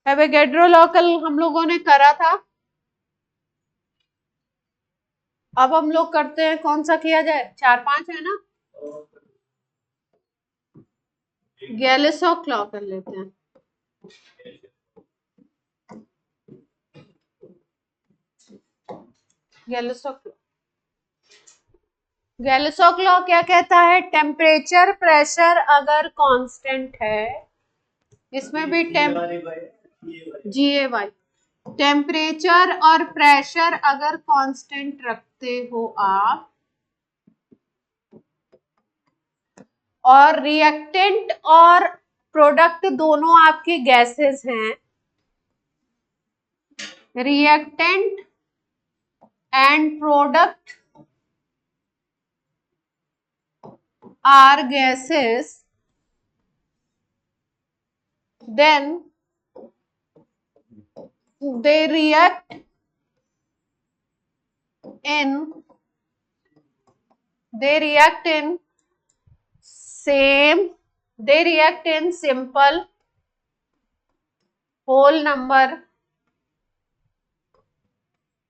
Avogadro law कल हम लोगों ने करा था, अब हम लोग करते हैं कौन सा किया जाए, 4-5 है ना, गैलिसॉक लॉ कर लेते हैं। गैलिसॉक लॉ क्या कहता है, टेम्परेचर प्रेशर अगर कांस्टेंट है, इसमें भी GAY, टेम्परेचर और प्रेशर अगर कांस्टेंट रखते हो आप, और रिएक्टेंट और प्रोडक्ट दोनों आपके गैसेस हैं, reactant and product are gases, then they react in simple whole number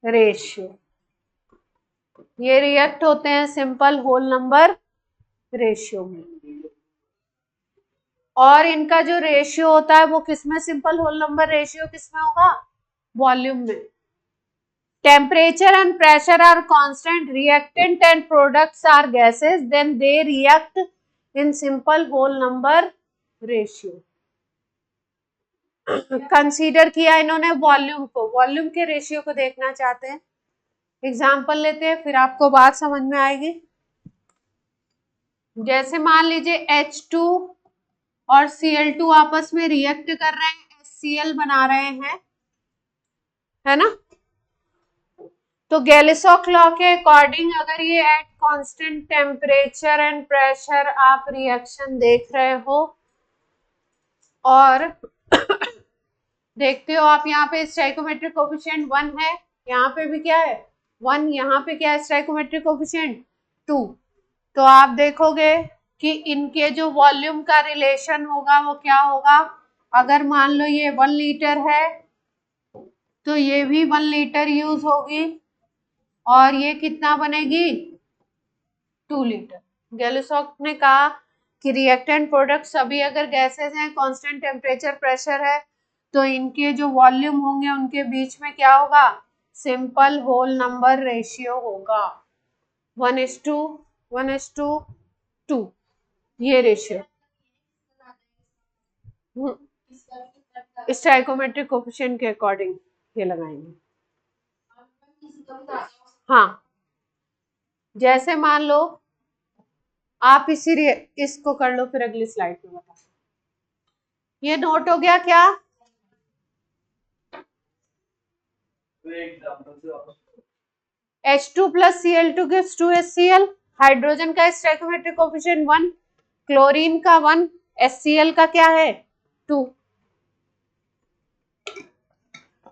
ratio, ये रिएक्ट होते हैं सिंपल होल नंबर रेशियो में, और इनका जो रेशियो होता है वो किसमें, सिंपल होल नंबर रेशियो किसमें होगा, वॉल्यूम में। Temperature and pressure are constant, reactant and products are gases, then they react in simple whole number ratio. Consider किया इन्होंने वॉल्यूम को, वॉल्यूम के रेशियो को देखना चाहते हैं। एग्जाम्पल लेते हैं, फिर आपको बात समझ में आएगी। जैसे मान लीजिए H2 और Cl2 आपस में रिएक्ट कर रहे हैं, HCl बना रहे हैं, है ना। तो गैलिसॉक लॉ के अकॉर्डिंग अगर ये at constant temperature and pressure आप रिएक्शन देख रहे हो, और देखते हो आप यहाँ पे स्टोइकोमेट्रिक कोएफिशिएंट 1 है, यहाँ पे भी क्या है 1, यहाँ पे क्या है स्टोइकोमेट्रिक कोएफिशिएंट 2, तो आप देखोगे कि इनके जो वॉल्यूम का रिलेशन होगा वो क्या होगा। अगर मान लो ये 1 लीटर है तो ये भी 1 लीटर यूज होगी, और ये कितना बनेगी 2 लीटर। गैलिसॉक ने कहा कि रिएक्टेंट प्रोडक्ट सभी अगर गैसेस हैं, कांस्टेंट टेम्परेचर प्रेशर है, तो इनके जो वॉल्यूम होंगे उनके बीच में क्या होगा, सिंपल होल नंबर रेशियो होगा, 1:2, ये रेशियो। स्टोइकोमेट्रिक कोएफिशिएंट के अकॉर्डिंग ये लगाएंगे। हाँ, जैसे मान लो आप इसको कर लो, फिर अगली स्लाइड में बता। ये नोट हो गया क्या, H2 plus Cl2 gives 2HCl, hydrogen का स्टोइकोमेट्रिक कोएफिशिएंट 1, क्लोरीन का 1, HCl का क्या है 2।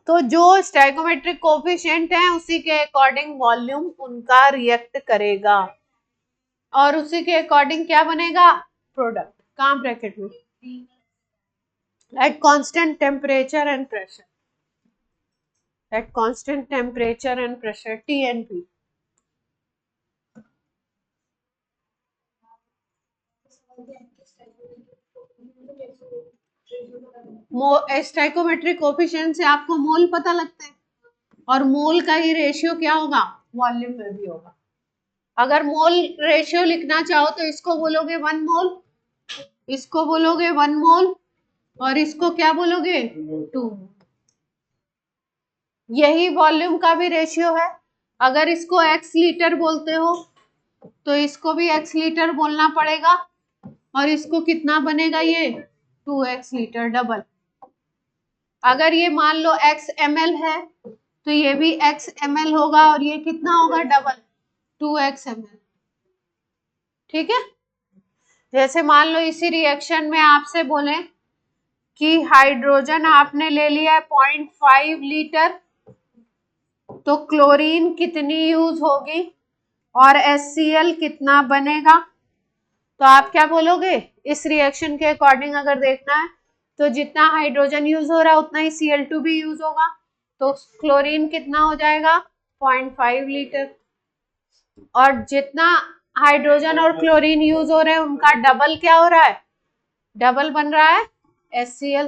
तो जो स्टोइकोमेट्रिक कोएफिशिएंट है उसी के अकॉर्डिंग वॉल्यूम उनका रिएक्ट करेगा, और उसी के अकॉर्डिंग क्या बनेगा प्रोडक्ट, कहाँ ब्रैकेट में, at constant temperature and pressure, at constant temperature and pressure TNP। Stoichiometric coefficient से आपको मोल पता लगता है, और मोल का ही रेशियो क्या होगा, वॉल्यूम में भी होगा। अगर मोल रेशियो लिखना चाहो तो इसको बोलोगे 1 मोल, इसको बोलोगे 1 मोल, और इसको क्या बोलोगे 2 मोल। यही वॉल्यूम का भी रेशियो है। अगर इसको x लीटर बोलते हो तो इसको भी x लीटर बोलना पड़ेगा, और इसको कितना बनेगा ये 2x लीटर डबल। अगर ये मान लो x ml है तो ये भी x ml होगा, और ये कितना होगा डबल 2x ml, ठीक है। जैसे मान लो इसी रिएक्शन में आपसे बोले कि हाइड्रोजन आपने ले लिया है 0.5 लीटर, तो क्लोरीन कितनी यूज होगी और HCl कितना बनेगा, तो आप क्या बोलोगे, इस रिएक्शन के अकॉर्डिंग अगर देखना है तो जितना हाइड्रोजन यूज हो रहा है उतना ही Cl2 भी यूज होगा, तो क्लोरीन कितना हो जाएगा 0.5 लीटर। और जितना हाइड्रोजन और क्लोरीन यूज हो रहे हैं उनका डबल क्या हो रहा है, डबल बन रहा है HCl,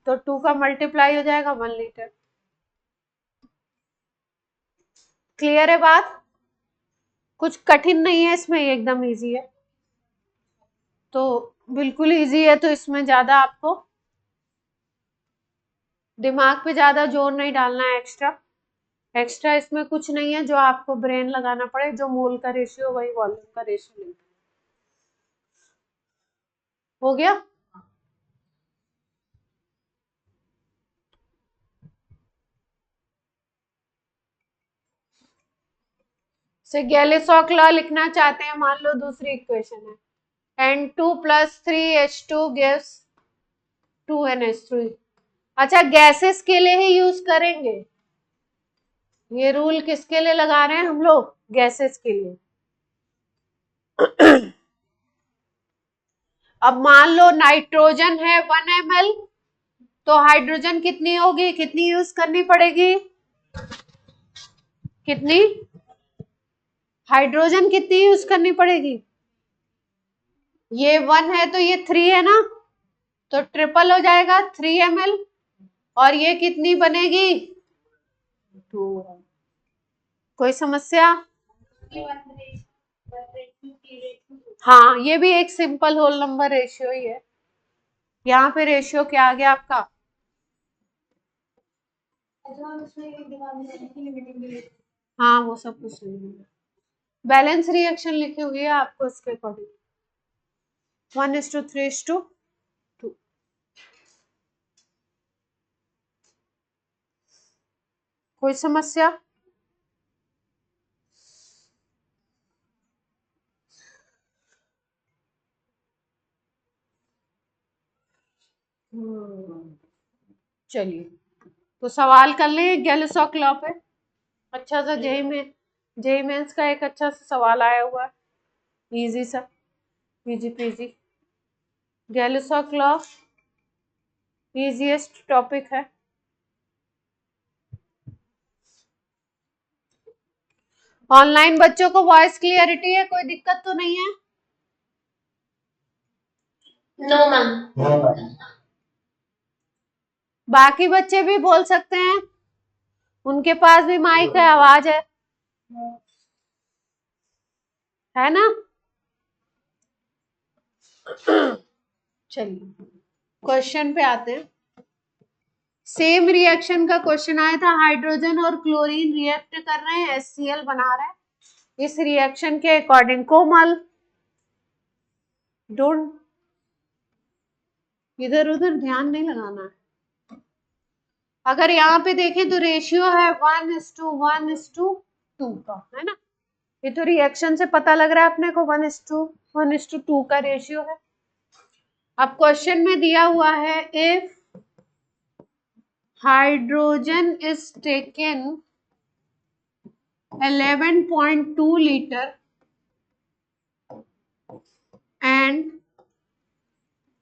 तो 2 का मल्टीप्लाई हो जाएगा 1 लीटर। क्लियर है बात? कुछ कठिन नहीं है इसमें, एकदम इजी है। तो बिल्कुल इजी है, तो इसमें ज्यादा आपको दिमाग पे ज्यादा जोर नहीं डालना है। एक्स्ट्रा इसमें कुछ नहीं है जो आपको ब्रेन लगाना पड़े। जो मोल का रेशियो वही वॉल्यूम का रेशियो लेंगे। हो गया? से गैलिसॉक लॉ लिखना चाहते हैं, मान लो दूसरी इक्वेशन है N2 + 3H2 gives 2NH3। अच्छा, गैसेस के लिए ही यूज करेंगे, ये रूल किसके लिए लगा रहे हैं हम लोग, गैसेस के लिए। अब मान लो नाइट्रोजन है 1 ml, तो हाइड्रोजन कितनी होगी, कितनी यूज करनी पड़ेगी, कितनी हाइड्रोजन कितनी यूज करनी पड़ेगी, ये 1 है तो ये 3 है ना, तो ट्रिपल हो जाएगा 3 ml, और ये कितनी बनेगी 2। कोई समस्या? हाँ, ये भी एक सिंपल होल नंबर रेशियो ही है। यहाँ पे रेशियो क्या आ गया आपका, हाँ वो सब कुछ नहीं है, बैलेंस रिएक्शन लिखी हुई है आपको इसके अकॉर्डिंग 1:3:2। कोई समस्या? चलिए, तो सवाल कर लें गैलिसॉक लॉ पे। अच्छा सा जेई मेंस का एक अच्छा सा सवाल आया हुआ है, इजी सा, easy peasy. Gay Lussac law easiest topic है। ऑनलाइन बच्चों को वॉइस क्लियरिटी है, कोई दिक्कत तो नहीं है? No ma'am. बाकी बच्चे भी बोल सकते हैं, उनके पास भी माइक है, आवाज है ना? चलिए क्वेश्चन पे आते हैं। सेम रिएक्शन का क्वेश्चन आया था, हाइड्रोजन और क्लोरीन रिएक्ट कर रहे हैं, HCl बना रहे हैं। इस रिएक्शन के अकॉर्डिंग कोमल, डोंट इधर उधर ध्यान नहीं लगाना है। अगर यहाँ पे देखें तो रेशियो है 1:1:2 का, है ना? ये तो रिएक्शन से पता लग रहा है अपने को 1:1:2 का रेशियो है। अब क्वेश्चन में दिया हुआ है, if hydrogen is taken 11.2 liter and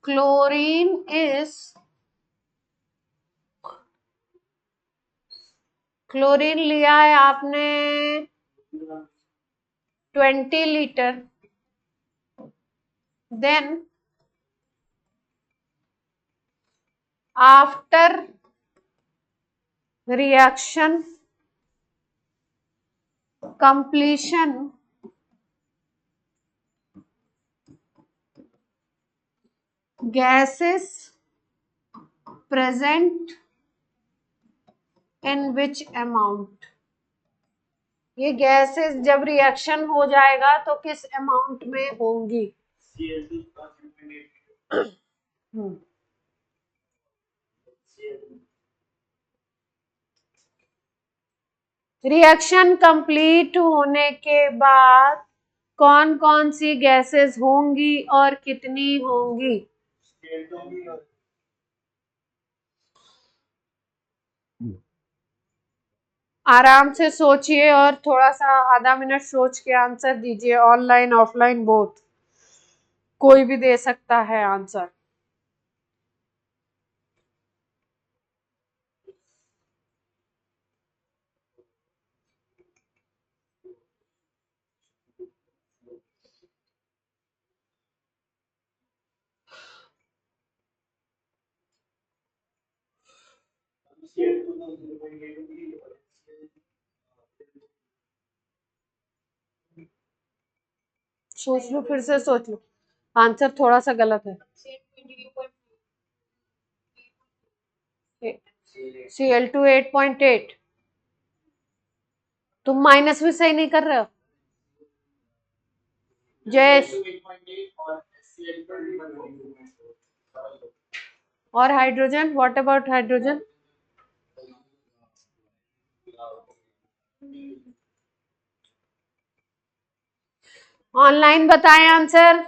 chlorine is chlorine लिया है आपने 20 litre, then after reaction completion gases present in which amount, ये गैसेस जब रिएक्शन हो जाएगा तो किस अमाउंट में होंगी। रिएक्शन कंप्लीट होने के बाद कौन कौन सी गैसेस होंगी और कितनी होंगी। आराम से सोचिए और थोड़ा सा आधा मिनट सोच के आंसर दीजिए। ऑनलाइन ऑफलाइन बोथ, कोई भी दे सकता है आंसर। सोच लो, फिर से सोच लो, आंसर थोड़ा सा गलत है। Cl2 8.8। तुम माइनस भी सही नहीं कर रहे हो जयेश। और hydrogen, what about hydrogen? Online बताएं आंसर।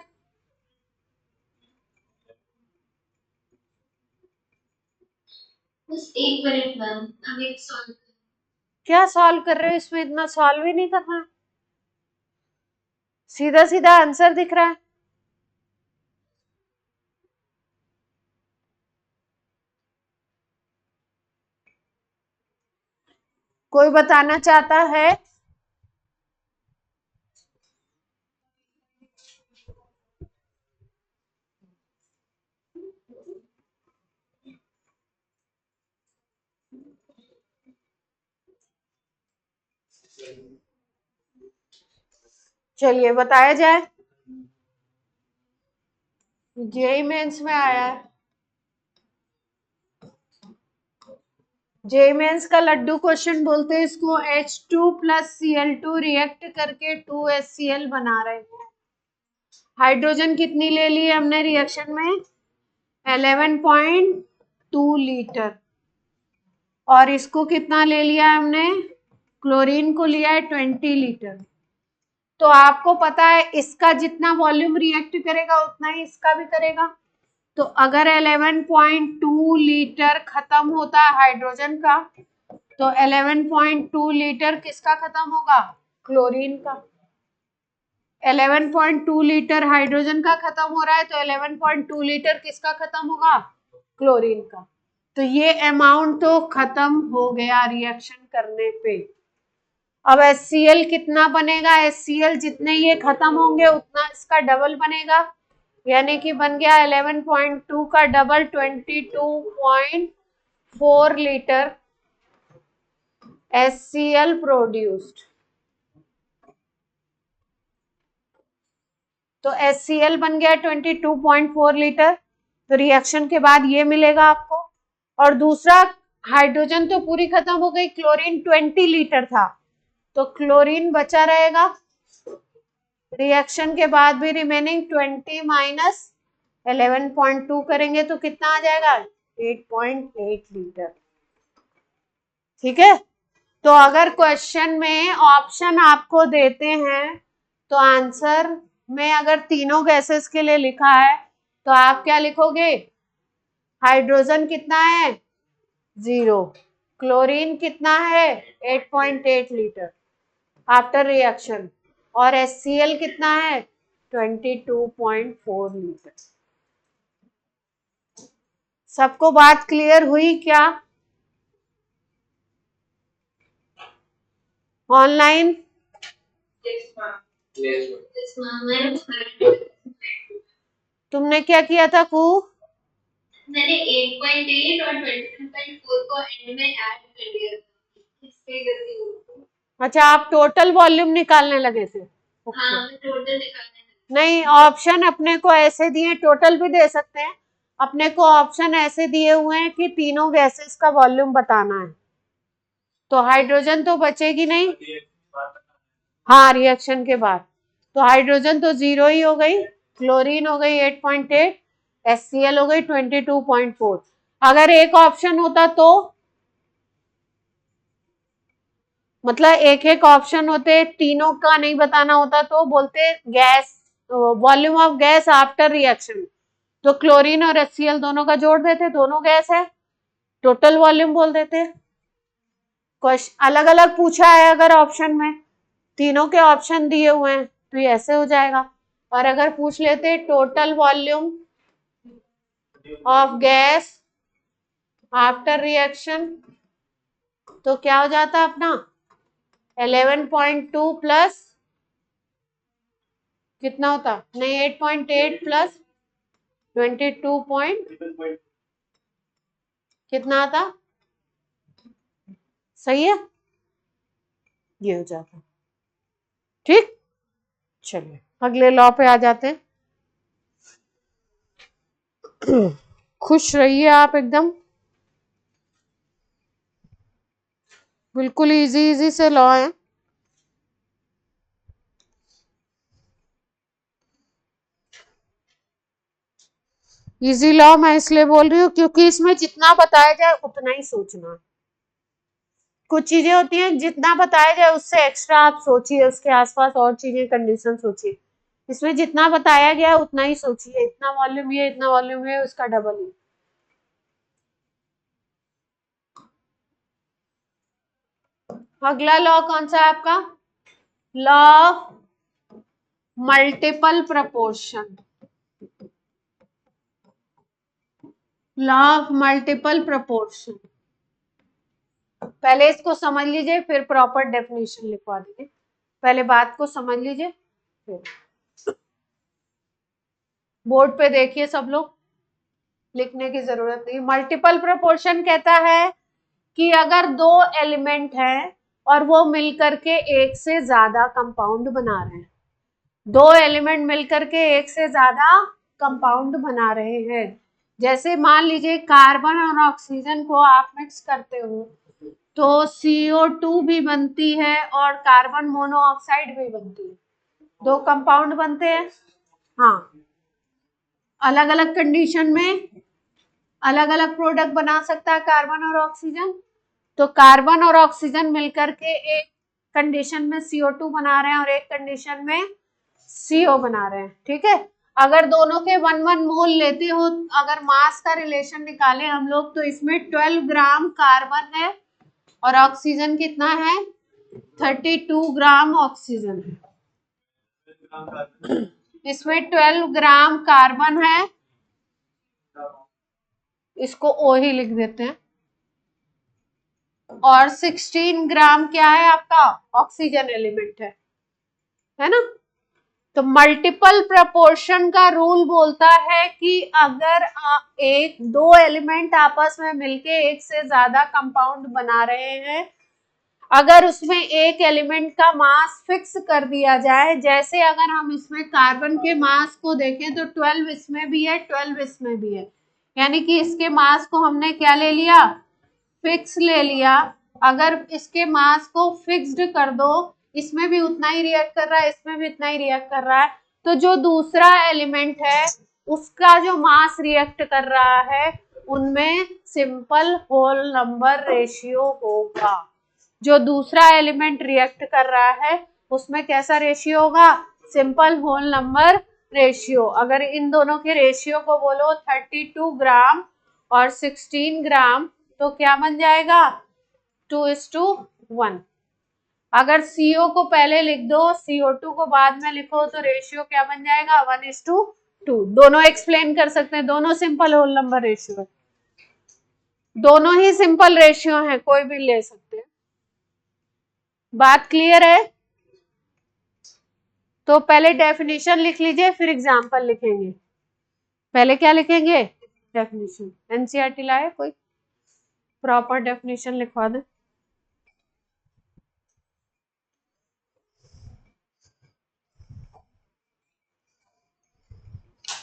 बस 1 मिनट मैम, अभी सॉल्व। क्या सॉल्व कर रहे हो? इसमें इतना सॉल्व ही नहीं करना है, सीधा सीधा आंसर दिख रहा है। कोई बताना चाहता है? चलिए बताया जाए। जेई मेंस में आया है, जेई मेंस का लड्डू क्वेश्चन बोलते हैं इसको। H2 प्लस Cl2 रिएक्ट करके 2HCl बना रहे हैं। हाइड्रोजन कितनी ले ली है हमने रिएक्शन में? 11.2 लीटर। और इसको कितना ले लिया है हमने? क्लोरीन को लिया है 20 लीटर। तो आपको पता है इसका जितना वॉल्यूम रिएक्ट करेगा उतना ही इसका भी करेगा। तो अगर 11.2 लीटर खत्म होता है हाइड्रोजन का, तो 11.2 लीटर किसका खत्म होगा? क्लोरीन का। 11.2 लीटर हाइड्रोजन का खत्म हो रहा है, तो 11.2 लीटर किसका खत्म होगा? क्लोरीन का। तो ये अमाउंट तो खत्म हो गया रिएक्शन करने पे। अब HCl कितना बनेगा? HCl जितने ये खत्म होंगे उतना इसका डबल बनेगा, यानी कि बन गया 11.2 का डबल 22.4 लीटर HCl प्रोड्यूस्ड। तो HCl बन गया 22.4 लीटर। तो रिएक्शन के बाद ये मिलेगा आपको। और दूसरा, हाइड्रोजन तो पूरी खत्म हो गई, क्लोरीन 20 लीटर था, तो क्लोरीन बचा रहेगा। रिएक्शन के बाद भी रिमेनिंग 20 माइनस 11.2 करेंगे तो कितना आ जाएगा? 8.8 लीटर। ठीक है। तो अगर क्वेश्चन में ऑप्शन आपको देते हैं तो आंसर में अगर तीनों गैसेस के लिए लिखा है तो आप क्या लिखोगे? हाइड्रोजन कितना है? 0। क्लोरीन कितना है? 8.8 लीटर आफ्टर रिएक्शन। और HCl कितना है? 22.4 लीटर। सबको बात क्लियर हुई क्या? ऑनलाइन? तुमने क्या किया था कू? मैंने 8.8 और 22.4 को एंड में ऐड कर दिया था, इससे गलती हुई। अच्छा, आप टोटल वॉल्यूम निकालने लगे थे? हाँ, मैं टोटल निकालने लगी। नहीं, ऑप्शन अपने को ऐसे दिए, टोटल भी दे सकते हैं। अपने को ऑप्शन ऐसे दिए हुए हैं कि तीनों गैसेस का वॉल्यूम बताना है, तो हाइड्रोजन तो बचेगी नहीं। हाँ, रिएक्शन के बाद तो हाइड्रोजन तो 0 ही हो गई, क्लोरीन हो गई 8.8, HCl हो गई 22.4। अगर एक ऑप्शन होता तो, मतलब एक एक ऑप्शन होते, तीनों का नहीं बताना होता, तो बोलते gas volume of gas after reaction, तो क्लोरीन और HCl दोनों का जोड़ देते, दोनों गैस है, टोटल वॉल्यूम बोल देते। क्वेश्चन अलग अलग पूछा है, अगर ऑप्शन में तीनों के ऑप्शन दिए हुए हैं तो ये ऐसे हो जाएगा। और अगर पूछ लेते total volume of gas after reaction, तो क्या हो जाता अपना? 11.2 प्लस कितना होता? नहीं, 8.8 प्लस 22 पॉइंट कितना आता? सही है, ये हो जाता है। ठीक, चलिए अगले लॉ पे आ जाते हैं। खुश रहिए आप एकदम, बिल्कुल इजी इजी से लॉ है। इजी लॉ मैं इसलिए बोल रही हूँ क्योंकि इसमें जितना बताया जाए उतना ही सोचना है। कुछ चीजें होती हैं जितना बताया जाए उससे एक्स्ट्रा आप सोचिए, उसके आसपास और चीजें कंडीशन सोचिए। इसमें जितना बताया गया उतना ही सोचिए, इतना वॉल्यूम है, इतना वॉल्यूम है, उसका डबल ही। अगला लॉ कौन सा है आपका? Law of multiple proportion. Law of multiple proportion, पहले इसको समझ लीजिए फिर प्रॉपर डेफिनेशन लिखवा दीजिए। पहले बात को समझ लीजिए फिर बोर्ड पे देखिए सब लोग, लिखने की जरूरत नहीं। मल्टीपल प्रोपोर्शन कहता है कि अगर दो एलिमेंट हैं और वो मिलकर के एक से ज्यादा कंपाउंड बना रहे हैं, दो एलिमेंट मिलकर के एक से ज्यादा कंपाउंड बना रहे हैं, जैसे मान लीजिए कार्बन और ऑक्सीजन को आप मिक्स करते हो तो CO2 भी बनती है और कार्बन मोनोऑक्साइड भी बनती है, दो कंपाउंड बनते हैं। हाँ, अलग अलग कंडीशन में अलग अलग प्रोडक्ट बना सकता है कार्बन और ऑक्सीजन। तो कार्बन और ऑक्सीजन मिलकर के एक कंडीशन में CO2 बना रहे हैं और एक कंडीशन में CO बना रहे हैं, ठीक है। अगर दोनों के 1 1 मोल लेते हो, अगर मास का रिलेशन निकालें हम लोग, तो इसमें 12 ग्राम कार्बन है और ऑक्सीजन कितना है? 32 ग्राम ऑक्सीजन है। इसमें 12 ग्राम कार्बन है, इसको O ही लिख देते हैं, और 16 ग्राम क्या है आपका? ऑक्सीजन एलिमेंट है ना। तो मल्टीपल प्रपोर्शन का रूल बोलता है कि अगर एक दो एलिमेंट आपस में मिलके एक से ज्यादा कंपाउंड बना रहे हैं, अगर उसमें एक एलिमेंट का मास फिक्स कर दिया जाए, जैसे अगर हम इसमें कार्बन के मास को देखें तो 12 इसमें भी है, 12 इसमें भी है, यानी कि इसके मास को हमने क्या ले लिया? फिक्स ले लिया। अगर इसके मास को फिक्स्ड कर दो, इसमें भी उतना ही रिएक्ट कर रहा है, इसमें भी उतना ही रिएक्ट कर रहा है, तो जो दूसरा एलिमेंट है उसका जो मास रिएक्ट कर रहा है उनमें सिंपल होल नंबर रेशियो होगा। जो दूसरा एलिमेंट रिएक्ट कर रहा है उसमें कैसा रेशियो होगा? Simple whole number ratio. अगर इन दोनों के रेशियो को बोलो 32 ग्राम और 16 ग्राम, तो क्या बन जाएगा? 2:1। अगर CO को पहले लिख दो, CO2 को बाद में लिखो, तो रेशियो क्या बन जाएगा? 1:2। दोनों एक्सप्लेन कर सकते हैं, दोनों सिंपल होल नंबर रेशियो है, दोनों ही सिंपल रेशियो है, कोई भी ले सकते हैं। बात क्लियर है? तो पहले डेफिनेशन लिख लीजिए फिर एग्जाम्पल लिखेंगे। पहले क्या लिखेंगे? डेफिनेशन। एनसीईआरटी लाए कोई? प्रॉपर डेफिनेशन लिखवा दे।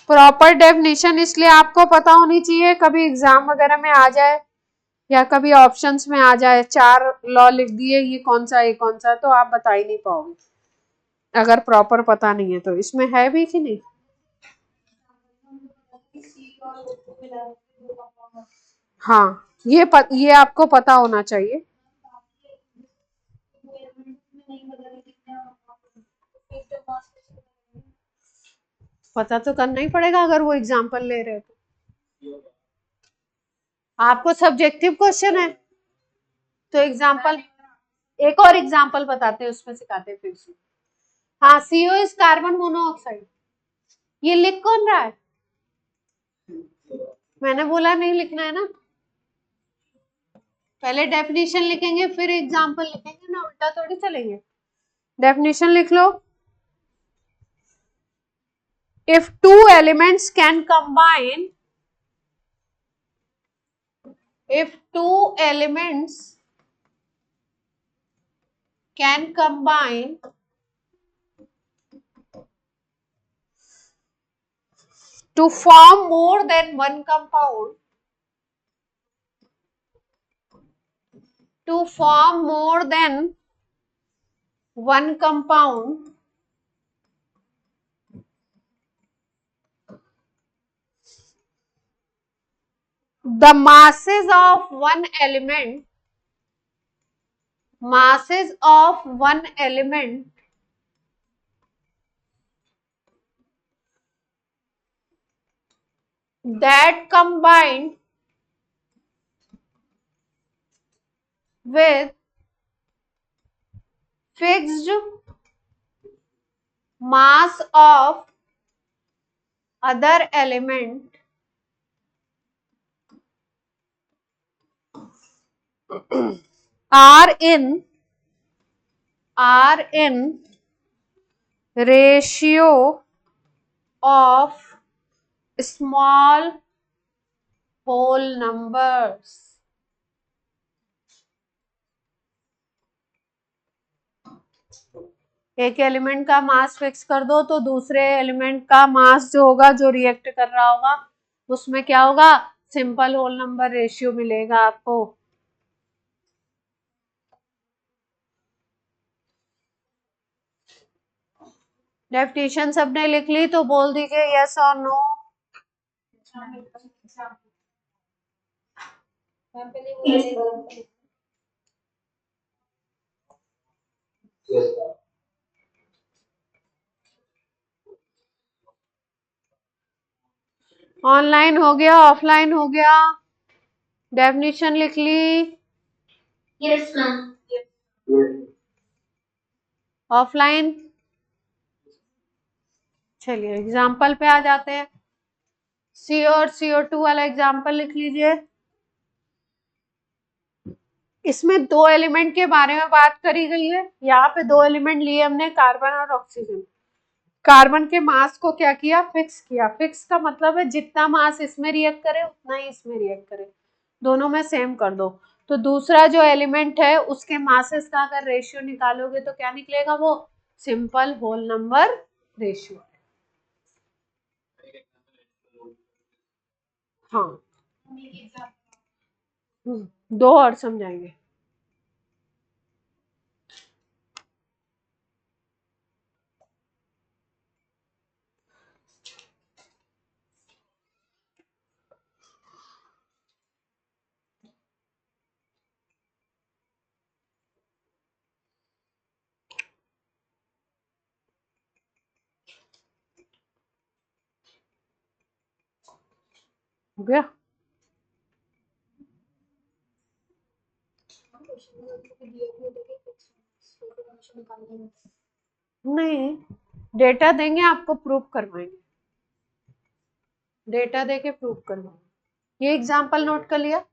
प्रॉपर डेफिनेशन इसलिए आपको पता होनी चाहिए, कभी एग्जाम वगैरह में आ जाए या कभी ऑप्शंस में आ जाए, 4 लॉ लिख दिए, ये कौन सा ये कौन सा, तो आप बता ही नहीं पाओगे अगर प्रॉपर पता नहीं है। तो इसमें है भी कि नहीं? हाँ, ये आपको पता होना चाहिए। पता तो करना ही पड़ेगा अगर वो एग्जाम्पल ले रहे तो। आपको सब्जेक्टिव क्वेश्चन है तो एग्जाम्पल, एक और एग्जाम्पल बताते हैं उसमें सिखाते हैं फिर से। हाँ, CO इज कार्बन मोनोऑक्साइड। ये लिख कौन रहा है? मैंने बोला नहीं लिखना है ना, पहले डेफिनेशन लिखेंगे फिर एग्जाम्पल लिखेंगे ना, उल्टा थोड़ी चलेंगे। डेफिनेशन लिख लो। If two elements can combine, if two elements can combine to form more than one compound, to form more than one compound the masses of one element, masses of one element that combine with fixed mass of other element are in ratio of small whole numbers. एक element का mass fix कर दो तो दूसरे element का मास जो होगा, जो रिएक्ट कर रहा होगा, उसमें क्या होगा, सिंपल होल नंबर रेशियो मिलेगा आपको। डेफिनेशन सबने लिख ली तो बोल दीजिए यस और नो। ऑनलाइन हो गया, ऑफलाइन हो गया, डेफिनेशन लिख ली, यस मैम। ऑफलाइन। चलिए एग्जाम्पल पे आ जाते हैं। CO और CO2 वाला एग्जाम्पल लिख लीजिए। इसमें दो एलिमेंट के बारे में बात करी गई है। यहाँ पे दो एलिमेंट लिए हमने, कार्बन और ऑक्सीजन। कार्बन के मास को क्या किया, फिक्स किया। फिक्स का मतलब है जितना मास इसमें रिएक्ट करे उतना ही इसमें रिएक्ट करे, दोनों में सेम कर दो। तो दूसरा जो एलिमेंट है उसके मासेस का अगर रेशियो निकालोगे तो क्या निकलेगा, वो सिंपल होल नंबर रेशियो। हाँ, दो और समझाएंगे। हो गया? नहीं, डेटा देंगे आपको, प्रूफ करवाएंगे, डेटा देके प्रूफ करवाएंगे। ये एग्जांपल नोट कर लिया।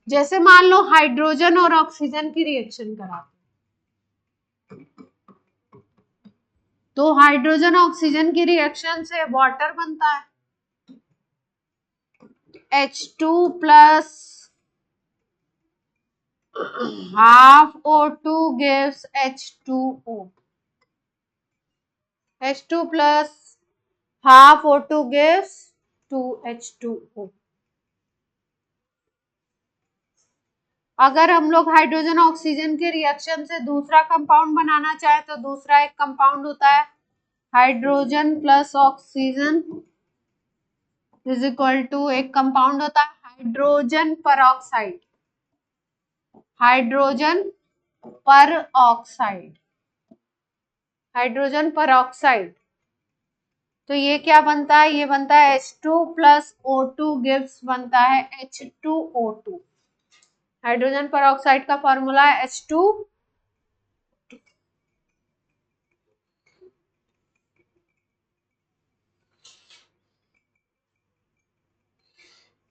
जैसे मान लो हाइड्रोजन और ऑक्सीजन की रिएक्शन कराते, तो हाइड्रोजन ऑक्सीजन की रिएक्शन से वाटर बनता है, H2 plus half O2 gives H2O, H2 plus half O2 gives 2H2O। अगर हम लोग हाइड्रोजन ऑक्सीजन के रिएक्शन से दूसरा कंपाउंड बनाना चाहे तो दूसरा एक कंपाउंड होता है hydrogen plus oxygen is equal to, एक कंपाउंड होता है hydrogen peroxide, hydrogen peroxide, hydrogen peroxide. तो ये क्या बनता है, ये बनता है H2 प्लस O2 गिव्स बनता है H2O2। हाइड्रोजन परऑक्साइड का फॉर्मूला है H2।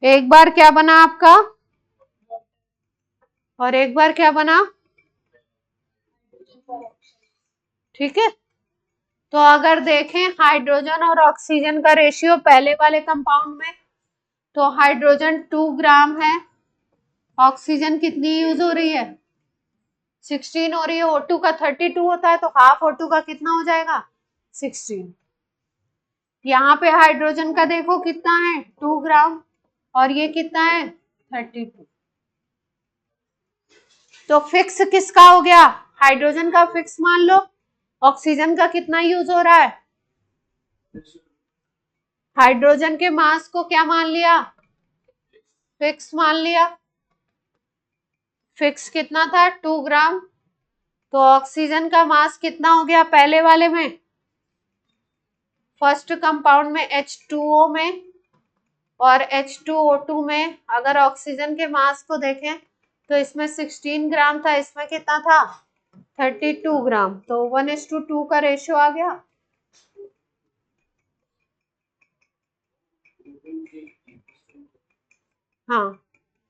एक बार क्या बना आपका, और एक बार क्या बना, ठीक है। तो अगर देखें हाइड्रोजन और ऑक्सीजन का रेशियो पहले वाले कंपाउंड में, तो हाइड्रोजन 2 ग्राम है, ऑक्सीजन कितनी यूज हो रही है, 16 हो रही है। O2 का 32 होता है, तो हाफ O2 का कितना हो जाएगा, 16। यहाँ पे हाइड्रोजन का देखो कितना है, 2 ग्राम, और ये कितना है, 32। तो फिक्स किसका हो गया, हाइड्रोजन का फिक्स मान लो, ऑक्सीजन का कितना यूज हो रहा है, हाइड्रोजन के मास को क्या मान लिया, फिक्स मान लिया। फिक्स कितना था, 2 ग्राम। तो ऑक्सीजन का मास कितना हो गया पहले वाले में, फर्स्ट कंपाउंड में H2O में और H2O2 में। अगर ऑक्सीजन के मास को देखें तो इसमें 16 ग्राम था, इसमें कितना था, 32 ग्राम। तो 1:2 का रेशियो आ गया। हाँ,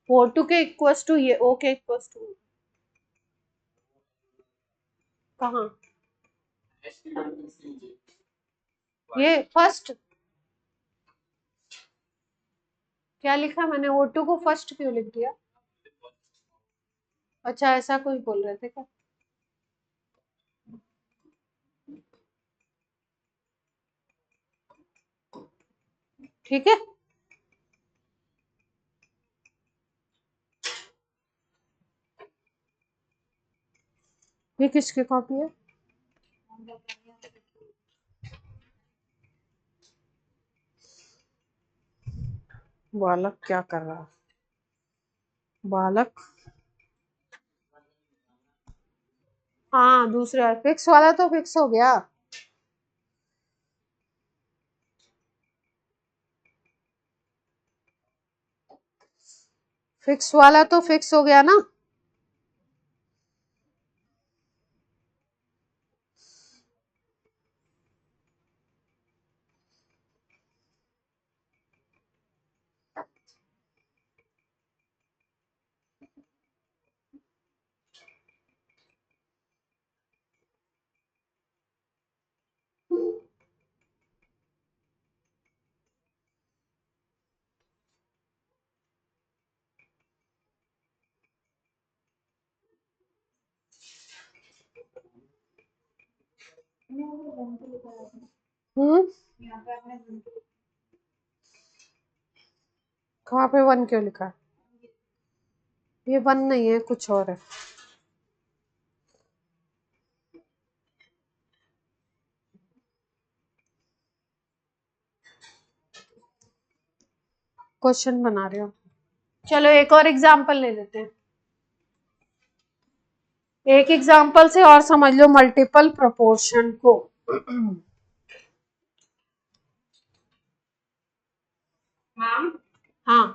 O2 के इक्वल्स टू ये O के इक्वल्स टू, कहाँ, ये फर्स्ट क्या लिखा मैंने, O2 को फर्स्ट क्यों लिख दिया, अच्छा ऐसा कुछ बोल रहे थे क्या, ठीक है। ये किसकी कॉपी है, बालक क्या कर रहा है, बालक, हाँ दूसरा फिक्स वाला तो फिक्स हो गया। फिक्स वाला तो फिक्स हो गया ना। कहाँ पे 1 क्यों लिखा है, ये 1 नहीं है, कुछ और है। क्वेश्चन बना रहे हो, चलो एक और एग्जांपल ले लेते हैं। एक एग्जांपल से और समझ लो मल्टीपल प्रोपोर्शन को। मैम, हाँ,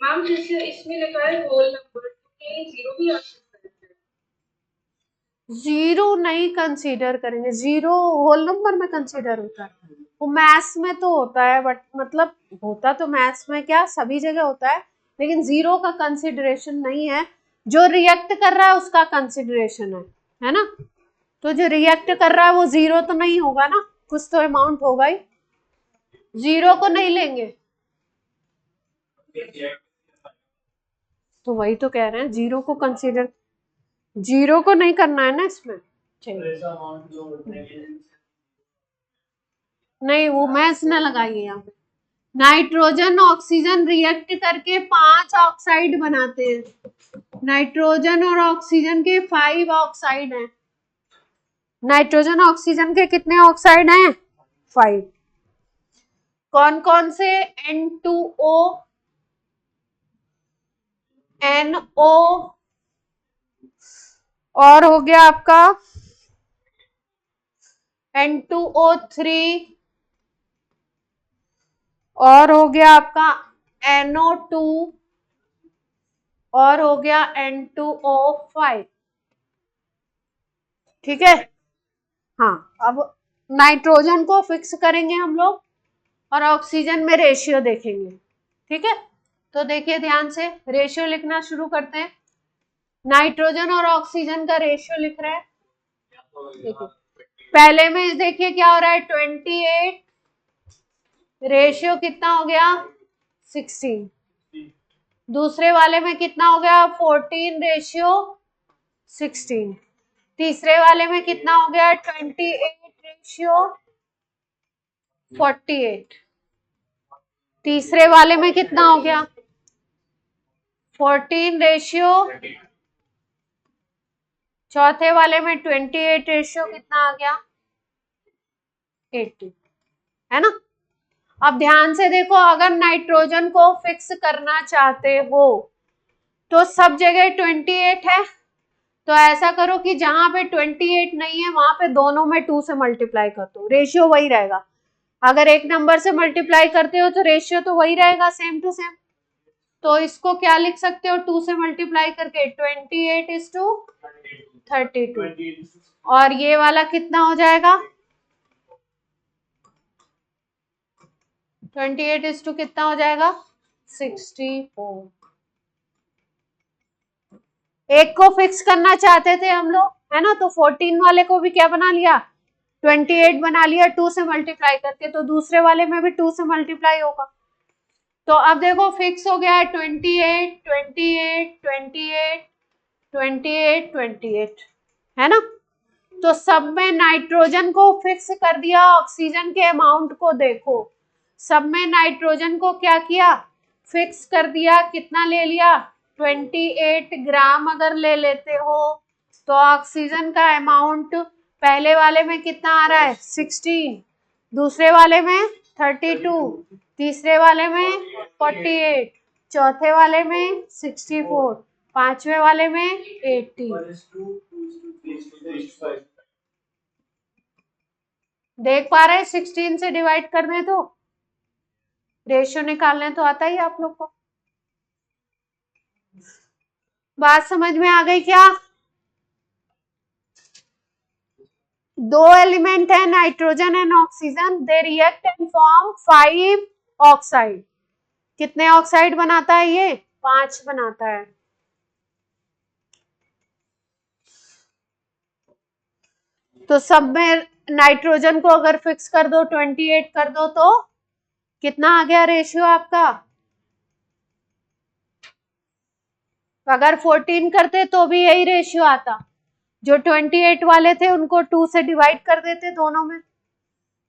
मैम जैसे इसमें लिखा है होल नंबर, तो जीरो भी आ सकता है, जीरो नहीं कंसीडर करेंगे, जीरो होल नंबर में कंसीडर होता है, वो मैथ्स में तो होता है, बट मतलब होता तो मैथ्स में क्या सभी जगह होता है, लेकिन जीरो का कंसीडरेशन नहीं है। जो रिएक्ट कर रहा है उसका कंसीडरेशन है ना। तो जो रिएक्ट कर रहा है वो जीरो तो नहीं होगा ना, कुछ तो अमाउंट होगा ही, जीरो को नहीं लेंगे। तो वही तो कह रहे हैं, जीरो को कंसीडर, जीरो को नहीं करना है ना इसमें। नहीं वो मैथ्स ना लगाइए यहाँ पे। नाइट्रोजन ऑक्सीजन रिएक्ट करके 5 ऑक्साइड बनाते हैं, नाइट्रोजन और ऑक्सीजन के 5 ऑक्साइड हैं। नाइट्रोजन ऑक्सीजन के कितने ऑक्साइड हैं, 5। कौन कौन से, N2O, NO, और हो गया आपका N2O3, और हो गया आपका NO2, और हो गया N2O5, ठीक है। हाँ, अब नाइट्रोजन को फिक्स करेंगे हम लोग और ऑक्सीजन में रेशियो देखेंगे, ठीक है। तो देखिए ध्यान से, रेशियो लिखना शुरू करते हैं। नाइट्रोजन और ऑक्सीजन का रेशियो लिख रहे हैं। देखिए पहले में देखिए क्या हो रहा है, 28 रेशियो कितना हो गया 16। दूसरे वाले में कितना हो गया 14 रेशियो 16। तीसरे वाले में कितना हो गया 28 रेशियो 48। तीसरे वाले में कितना हो गया 14 रेशियो, चौथे वाले में 28 रेशियो कितना आ गया 80, है ना। अब ध्यान से देखो, अगर नाइट्रोजन को फिक्स करना चाहते हो तो सब जगह 28 है, तो ऐसा करो कि जहां पे 28 नहीं है वहां पे दोनों में 2 से मल्टीप्लाई कर दो, रेशियो वही रहेगा। अगर एक नंबर से मल्टीप्लाई करते हो तो रेशियो तो वही रहेगा सेम टू सेम। तो इसको क्या लिख सकते हो 2 से मल्टीप्लाई करके 28:32, और ये वाला कितना हो जाएगा 28 कितना हो जाएगा 64। एक को फिक्स करना चाहते थे हम लोग, है ना, तो 14 वाले को भी क्या बना लिया 28 बना लिया 2 से मल्टीप्लाई करके, तो दूसरे वाले में भी 2 से मल्टीप्लाई होगा। तो अब देखो फिक्स हो गया है 28 28 28 28 28, है ना। तो सब में नाइट्रोजन को फिक्स कर दिया, ऑक्सीजन के अमाउंट को देखो, सब में नाइट्रोजन को क्या किया फिक्स कर दिया, कितना ले लिया 28 ग्राम अगर ले लेते हो तो ऑक्सीजन का अमाउंट पहले वाले में कितना आ रहा है 16, दूसरे वाले में 32, तीसरे वाले में 48, चौथे वाले में 64, पांचवे वाले में 80। देख पा रहे हैं 16 से डिवाइड करने तो रेशियो निकालने तो आता ही आप लोग को। बात समझ में आ गई क्या। दो एलिमेंट है nitrogen and oxygen, they react and form 5 oxide. कितने ऑक्साइड बनाता है ये 5 बनाता है। तो सब में नाइट्रोजन को अगर फिक्स कर दो 28 कर दो तो कितना आ गया रेशियो आपका, अगर 14 करते तो भी यही रेशियो आता, जो 28 वाले थे उनको 2 से डिवाइड कर देते दोनों में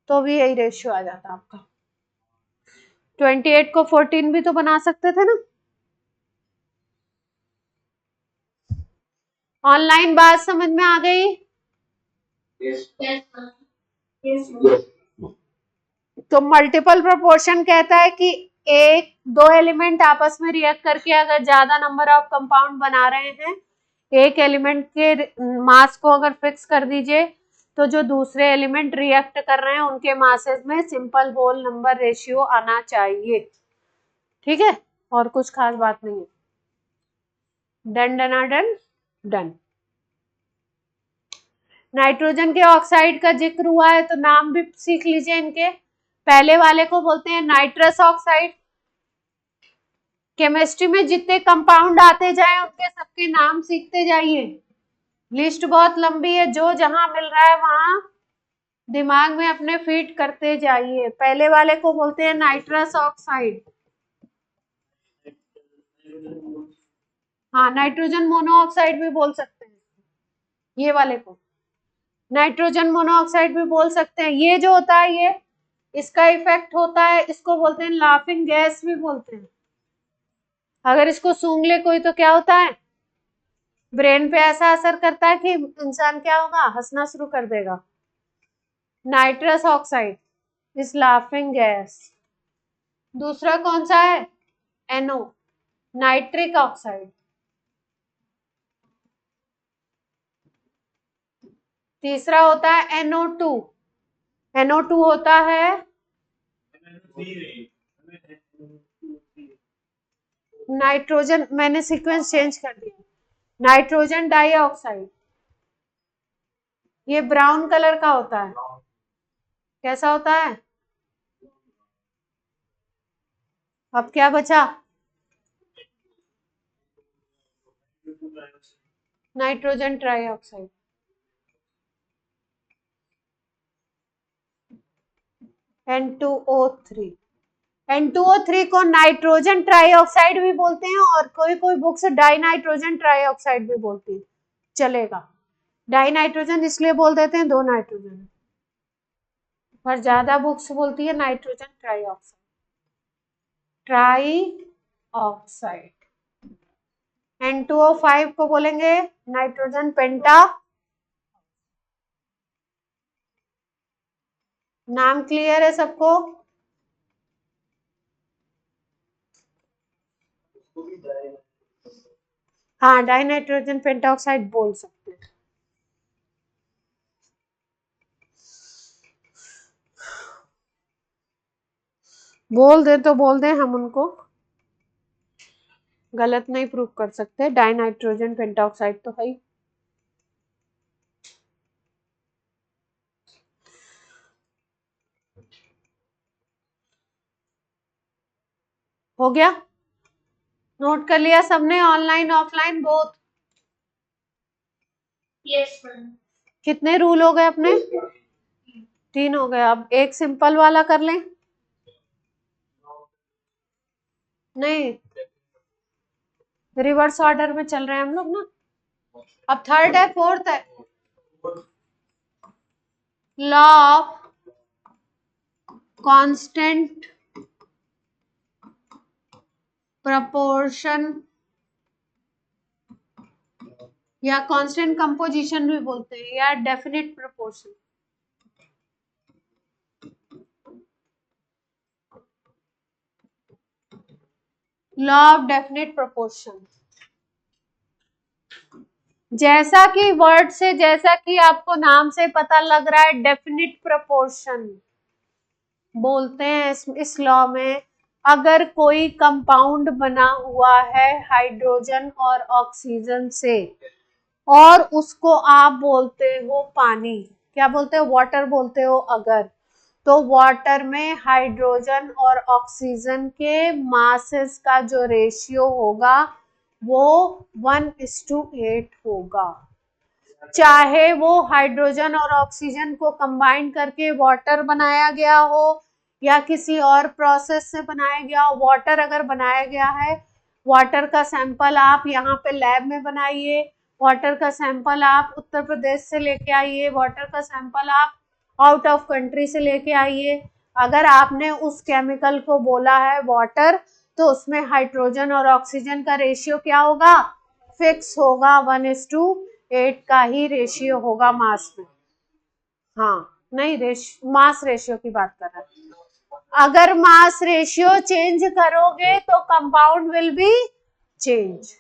तो भी यही रेशियो आ जाता आपका। 28 को 14 भी तो बना सकते थे ना। ऑनलाइन बात समझ में आ गई। तो मल्टीपल प्रोपोर्शन कहता है कि एक दो एलिमेंट आपस में रिएक्ट करके अगर ज्यादा नंबर ऑफ कंपाउंड बना रहे हैं, एक एलिमेंट के मास को अगर फिक्स कर दीजिए तो जो दूसरे एलिमेंट रिएक्ट कर रहे हैं उनके मासेस में सिंपल होल नंबर रेशियो आना चाहिए। ठीक है, और कुछ खास बात नहीं है। Done done done done. Nitrogen के ऑक्साइड का जिक्र हुआ है तो नाम भी सीख लीजिए इनके। पहले वाले को बोलते हैं नाइट्रस ऑक्साइड। केमिस्ट्री में जितने कंपाउंड आते जाए उनके सबके नाम सीखते जाइए, लिस्ट बहुत लंबी है, जो जहां मिल रहा है वहां दिमाग में अपने फीड करते जाइए। पहले वाले को बोलते हैं नाइट्रस ऑक्साइड। हाँ, नाइट्रोजन मोनोऑक्साइड भी बोल सकते हैं, ये वाले को नाइट्रोजन मोनोऑक्साइड भी बोल सकते हैं। ये जो होता है ये इसका इफेक्ट होता है, इसको बोलते हैं लाफिंग गैस भी बोलते हैं। अगर इसको सूंघ ले कोई तो क्या होता है, ब्रेन पे ऐसा असर करता है कि इंसान क्या होगा, हंसना शुरू कर देगा। Nitrous oxide is laughing gas. दूसरा कौन सा है, एनओ नाइट्रिक ऑक्साइड। तीसरा होता है NO2। NO2 होता है नाइट्रोजन, मैंने सीक्वेंस चेंज कर दिया, नाइट्रोजन डाइऑक्साइड। ये ब्राउन कलर का होता है। कैसा होता है, अब क्या बचा, नाइट्रोजन ट्राइऑक्साइड, N2O3। N2O3 को नाइट्रोजन ट्राइऑक्साइड भी बोलते हैं और कोई कोई बुक्स डाई नाइट्रोजन ट्राइऑक्साइड भी बोलती है, चलेगा। डाई नाइट्रोजन इसलिए बोल देते हैं 2 नाइट्रोजन, पर ज्यादा बुक्स बोलती है नाइट्रोजन ट्राइऑक्साइड, ट्राइऑक्साइड। N2O5 को बोलेंगे नाइट्रोजन पेंटा। नाम क्लियर है सबको? हाँ, डाई नाइट्रोजन पेंटाऑक्साइड बोल सकते हैं। बोल दे तो बोल दे, हम उनको गलत नहीं प्रूव कर सकते। डाई नाइट्रोजन पेंटाऑक्साइड तो है ही। हो गया? नोट कर लिया सबने? Online offline both? Yes ma'am. कितने रूल हो गए अपने? 3 हो गए। अब एक सिंपल वाला कर लें? नहीं, रिवर्स ऑर्डर में चल रहे हैं हम लोग ना। अब थर्ड है, फोर्थ है। लॉ ऑफ कांस्टेंट प्रपोर्शन या कांस्टेंट कंपोजिशन भी बोलते हैं, या definite proportion. Law of definite proportion, जैसा कि वर्ड से, जैसा कि आपको नाम से पता लग रहा है, डेफिनेट प्रपोर्शन बोलते हैं इस लॉ में। अगर कोई कंपाउंड बना हुआ है हाइड्रोजन और ऑक्सीजन से और उसको आप बोलते हो पानी, क्या बोलते हो? वाटर बोलते हो। अगर तो वाटर में हाइड्रोजन और ऑक्सीजन के मासेस का जो रेशियो होगा वो 1:8 होगा। चाहे वो हाइड्रोजन और ऑक्सीजन को कंबाइन करके वाटर बनाया गया हो या किसी और प्रोसेस से बनाया गया हो। वाटर अगर बनाया गया है, वाटर का सैंपल आप यहाँ पे लैब में बनाइए, वाटर का सैंपल आप उत्तर प्रदेश से लेके आइए, वाटर का सैंपल आप आउट ऑफ कंट्री से लेके आइए। अगर आपने उस केमिकल को बोला है वाटर, तो उसमें हाइड्रोजन और ऑक्सीजन का रेशियो क्या होगा? फिक्स होगा, 1:8 का ही रेशियो होगा मास में। हाँ, नहीं, मास रेशियो की बात कर रहा है। अगर मास रेशियो चेंज करोगे तो compound will be change.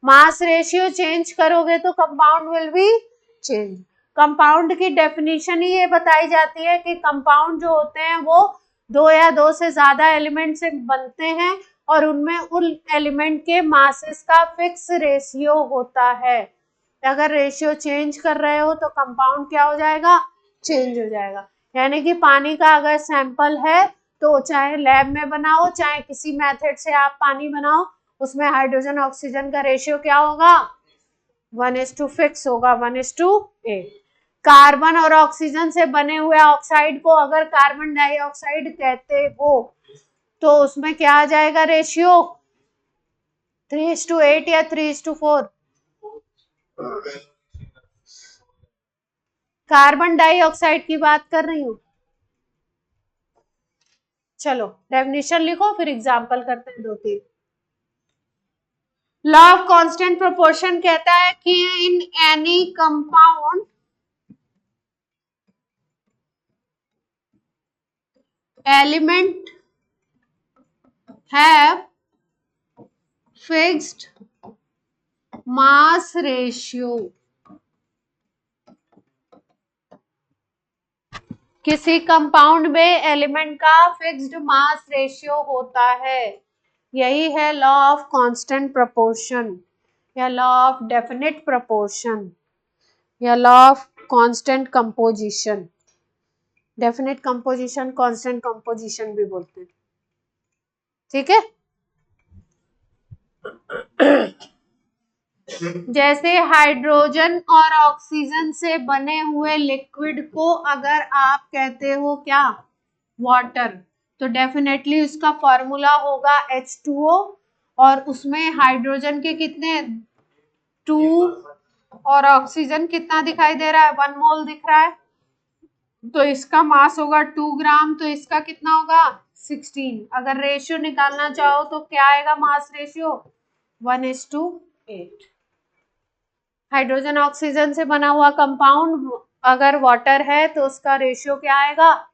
Mass ratio change करोगे तो compound will be change. Compound की डेफिनेशन ही ये बताई जाती है कि कंपाउंड जो होते हैं वो 2 या 2 से ज्यादा एलिमेंट से बनते हैं और उनमें उन एलिमेंट के मासेस का फिक्स रेशियो होता है। अगर रेशियो चेंज कर रहे हो तो कंपाउंड क्या हो जाएगा? चेंज हो जाएगा। यानी कि पानी का अगर सैंपल है तो चाहे लैब में बनाओ चाहे किसी मेथड से आप पानी बनाओ, उसमें हाइड्रोजन ऑक्सीजन का रेशियो क्या होगा? 1:, फिक्स होगा 1:8। कार्बन और ऑक्सीजन से बने हुए ऑक्साइड को अगर कार्बन डाइऑक्साइड कहते हो तो उसमें क्या आ जाएगा रेशियो? 3:8 या 3:4? कार्बन डाइऑक्साइड की बात कर रही हूँ। चलो डेफिनेशन लिखो, फिर एग्जांपल करते हैं 2-3। लॉ ऑफ कांस्टेंट प्रोपोर्शन कहता है कि in any compound element have fixed mass ratio. किसी कंपाउंड में एलिमेंट का फिक्स्ड मास रेशियो होता है, यही है लॉ ऑफ कांस्टेंट प्रोपोर्शन या लॉ ऑफ डेफिनेट प्रोपोर्शन या law of constant composition. Definite composition, constant composition भी बोलते हैं। ठीक है? जैसे हाइड्रोजन और ऑक्सीजन से बने हुए लिक्विड को अगर आप कहते हो क्या, वाटर, तो डेफिनेटली उसका फॉर्मूला होगा H2O, और उसमें हाइड्रोजन के कितने 2 और ऑक्सीजन कितना दिखाई दे रहा है 1 मोल दिख रहा है, तो इसका मास होगा 2 ग्राम, तो इसका कितना होगा 16। अगर रेशियो निकालना चाहो तो क्या आएगा मास रेशियो 1:8। हाइड्रोजन ऑक्सीजन से बना हुआ कंपाउंड अगर वाटर है तो उसका रेशियो क्या आएगा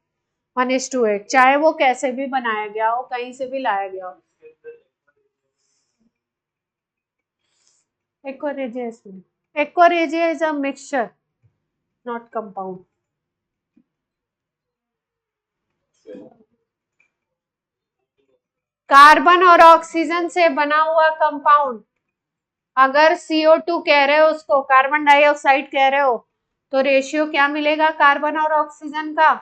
1:8, चाहे वो कैसे भी बनाया गया हो, कहीं से भी लाया गया हो। Aqua regia is a mixture not compound. Carbon और ऑक्सीजन से बना हुआ कंपाउंड अगर CO2 कह रहे हो, उसको कार्बन डाइऑक्साइड कह रहे हो, तो रेशियो क्या मिलेगा कार्बन और ऑक्सीजन का,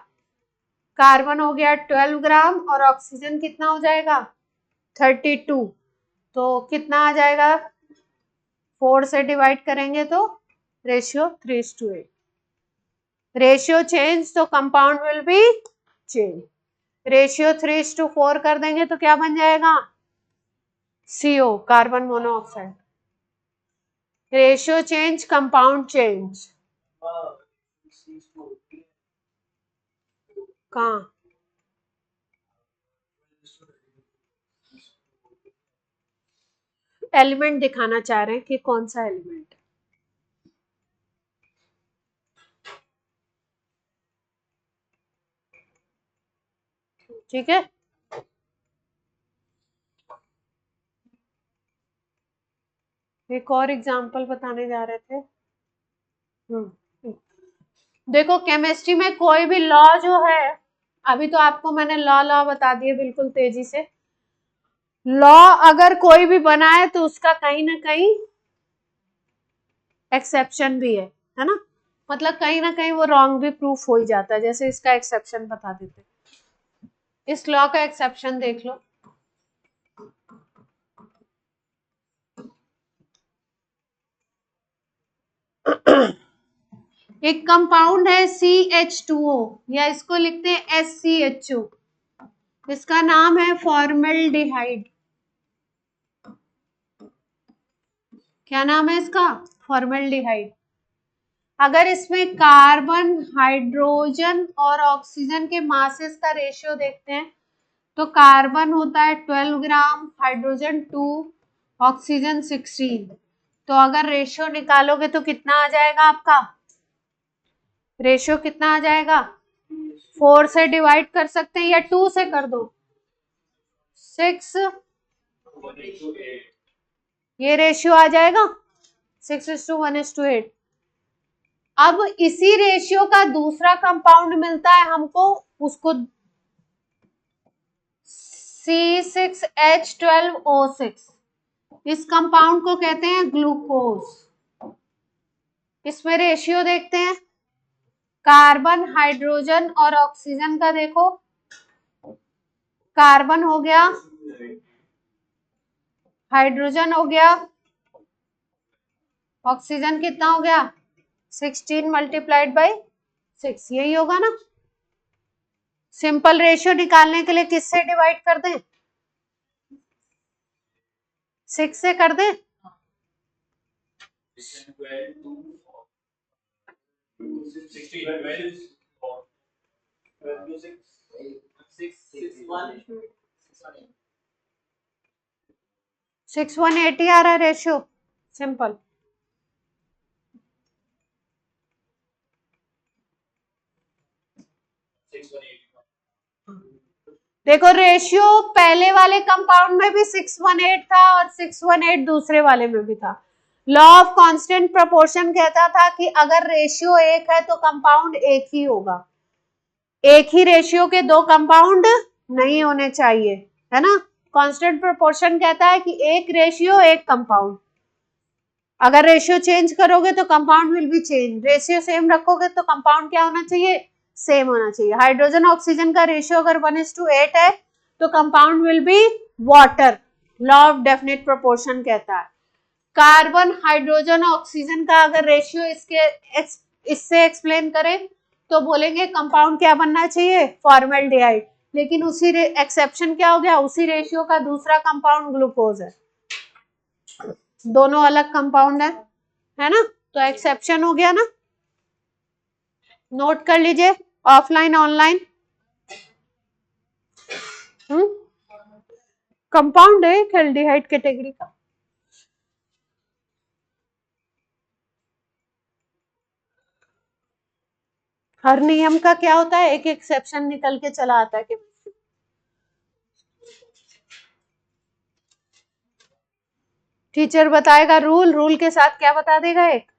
कार्बन हो गया 12 ग्राम और ऑक्सीजन कितना हो जाएगा 32, तो कितना आ जाएगा 4 से डिवाइड करेंगे तो रेशियो 3:8। रेशियो चेंज तो compound will be change. Ratio 3:4 कर देंगे तो क्या बन जाएगा CO, carbon monoxide. Ratio change compound change, कहाँ एलिमेंट दिखाना चाह रहे हैं कि कौन सा एलिमेंट, ठीक है। एक और एग्जांपल बताने जा रहे थे। देखो केमिस्ट्री में कोई भी लॉ जो है, अभी तो आपको मैंने लॉ बता दिए बिल्कुल तेजी से। लॉ अगर कोई भी बनाए तो उसका कहीं ना कहीं एक्सेप्शन भी है ना, मतलब कहीं ना कहीं वो रॉन्ग भी प्रूफ हो ही जाता है। जैसे इसका एक्सेप्शन बता देते, इस लॉ का एक्सेप्शन देख लो। एक कंपाउंड है CH2O, या इसको लिखते हैं SCHO, इसका नाम है फॉर्मल्डिहाइड। क्या नाम है इसका, फॉर्मल्डिहाइड। अगर इसमें कार्बन, हाइड्रोजन और ऑक्सीजन के मासेस का रेशियो देखते हैं तो कार्बन होता है 12 ग्राम, हाइड्रोजन 2, ऑक्सीजन 16। तो अगर रेशियो निकालोगे तो कितना आ जाएगा आपका, रेशियो कितना आ जाएगा 4 से डिवाइड कर सकते हैं या 2 से कर दो 6, ये रेशियो आ जाएगा 6:1:8। अब इसी रेशियो का दूसरा कंपाउंड मिलता है हमको, उसको C6H12O6, इस कंपाउंड को कहते हैं ग्लूकोज। इसमें रेशियो देखते हैं, कार्बन, हाइड्रोजन और ऑक्सीजन का देखो, कार्बन हो गया, हाइड्रोजन हो गया, ऑक्सीजन कितना हो गया 16 मल्टीप्लाइड बाई 6, यही होगा ना। सिंपल रेशियो निकालने के लिए किससे डिवाइड कर दें, 6 से कर दें। सिक्स 180 आ रहा है रेशियो, सिंपल। देखो रेशियो पहले वाले कंपाउंड में भी 618 था और 618 दूसरे वाले में भी था। लॉ ऑफ कांस्टेंट प्रोपोर्शन कहता था कि अगर रेशियो एक है तो कंपाउंड एक ही होगा, एक ही रेशियो के दो कंपाउंड नहीं होने चाहिए, है ना। कांस्टेंट प्रोपोर्शन कहता है कि एक रेशियो एक कंपाउंड, अगर रेशियो चेंज करोगे तो compound will be change, ratio same रखोगे तो कंपाउंड क्या होना चाहिए, सेम होना चाहिए। हाइड्रोजन ऑक्सीजन का रेशियो अगर 1:8 है तो compound will be water, law of definite proportion कहता है। कार्बन हाइड्रोजन ऑक्सीजन का अगर रेशियो इससे एक्सप्लेन करें तो बोलेंगे कंपाउंड क्या बनना चाहिए, फॉर्मेल्डिहाइड। लेकिन उसी एक्सेप्शन क्या हो गया, उसी रेशियो का दूसरा कंपाउंड ग्लूकोज है, दोनों अलग कंपाउंड है ना, तो एक्सेप्शन हो गया ना। नोट कर लीजिए, ऑफलाइन ऑनलाइन। कंपाउंड है एल्डिहाइड कैटेगरी का। हर नियम का क्या होता है, एक एक्सेप्शन निकल के चला आता है कि टीचर बताएगा रूल, रूल के साथ क्या बता देगा, एक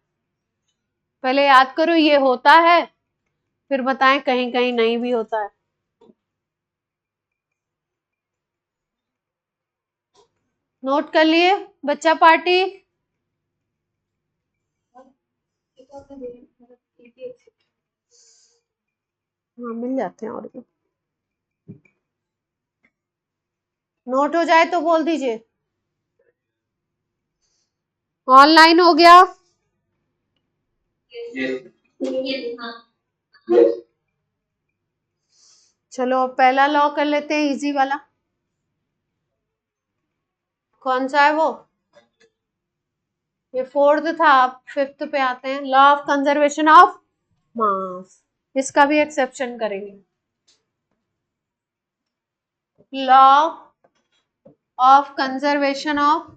पहले याद करो ये होता है, फिर बताएं कहीं कहीं नहीं भी होता है। नोट कर लिए बच्चा पार्टी। हाँ मिल जाते हैं, और नोट हो जाए तो बोल दीजिए। ऑनलाइन हो गया, चलो अब पहला लॉ कर लेते हैं, इजी वाला। कौन सा है वो, ये फोर्थ था, अब फिफ्थ पे आते हैं। Law of conservation of mass, इसका भी एक्सेप्शन करेंगे। Law of conservation of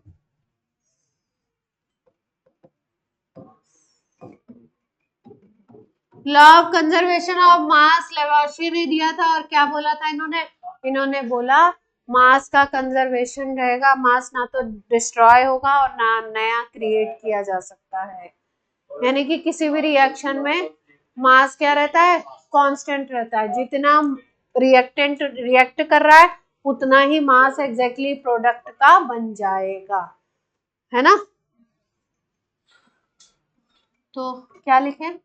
law of conservation of mass Lavoisier ने दिया था, और क्या बोला था इन्होंने बोला मास का कंजर्वेशन रहेगा, मास ना तो डिस्ट्रॉय होगा और ना नया क्रिएट किया जा सकता है। यानी कि किसी भी रिएक्शन में मास क्या रहता है, कांस्टेंट रहता है, जितना रिएक्टेंट रिएक्ट कर रहा है उतना ही मास एग्जैक्टली प्रोडक्ट का बन जाएगा, है ना। तो क्या लिखें,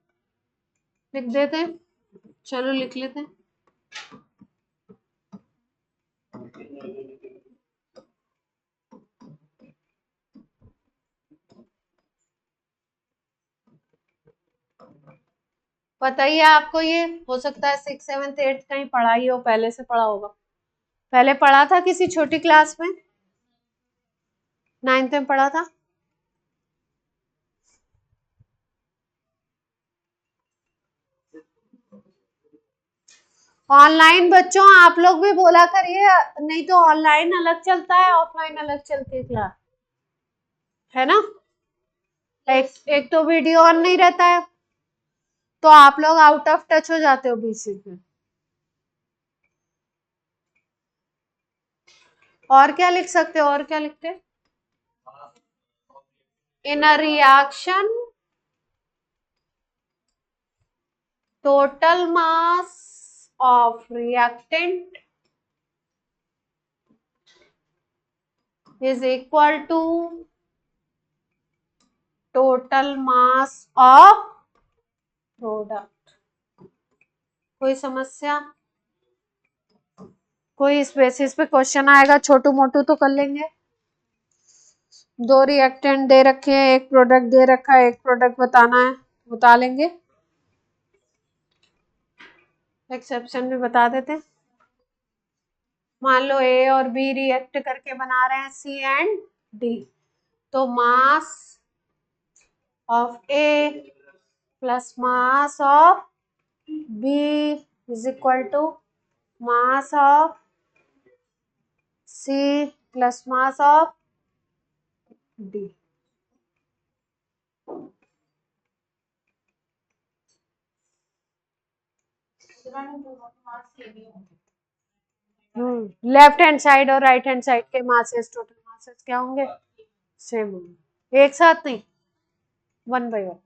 लिख देते हैं, चलो लिख लेते हैं। पता ही है आपको, ये हो सकता है 6th 7th 8th कहीं पढ़ा ही हो, पहले से पढ़ा होगा, पहले पढ़ा था किसी छोटी क्लास में, 9th में पढ़ा था। ऑनलाइन बच्चों आप लोग भी बोला करिए, नहीं तो ऑनलाइन अलग चलता है, ऑफलाइन अलग चलती है क्लास, है ना। एक तो वीडियो ऑन नहीं रहता है, तो आप लोग आउट ऑफ टच हो जाते हो बीच में। और क्या लिख सकते हो, और क्या लिखते हैं, in a reaction total mass of reactant is equal to total mass of product। कोई समस्या, कोई इस बेसिस पे क्वेश्चन आएगा छोटू मोटू तो कर लेंगे। दो रिएक्टेंट दे रखे हैं, एक प्रोडक्ट दे रखा है, एक प्रोडक्ट बताना है, बता लेंगे। एक्सेप्शन भी बता देते हैं। मान लो ए और बी रिएक्ट करके बना रहे हैं सी एंड डी, तो mass of A plus mass of B is equal to mass of C plus mass of D. Left hand side और राइट हैंड साइड के मासेस, टोटल मासेस क्या होंगे, सेम होंगे, एक साथ नहीं, 1 by 1।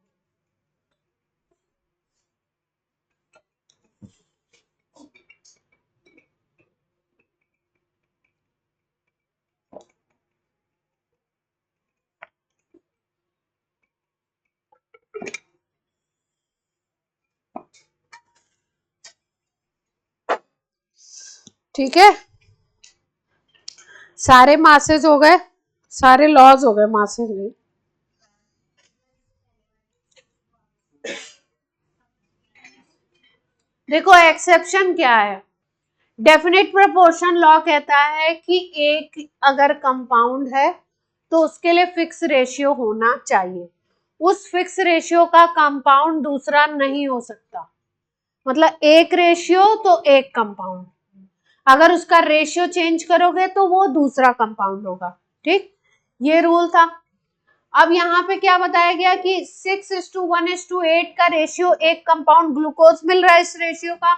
ठीक है, सारे मासेस हो गए, सारे लॉज हो गए मासेस में। देखो एक्सेप्शन क्या है, डेफिनेट प्रोपोर्शन लॉ कहता है कि एक अगर कंपाउंड है तो उसके लिए फिक्स रेशियो होना चाहिए, उस फिक्स रेशियो का कंपाउंड दूसरा नहीं हो सकता, मतलब एक रेशियो तो एक कंपाउंड, अगर उसका रेशियो चेंज करोगे तो वो दूसरा कंपाउंड होगा। ठीक, ये रूल था। अब यहाँ पे क्या बताया गया कि 6:1:8 का रेशियो एक कंपाउंड ग्लूकोज मिल रहा है इस रेशियो का,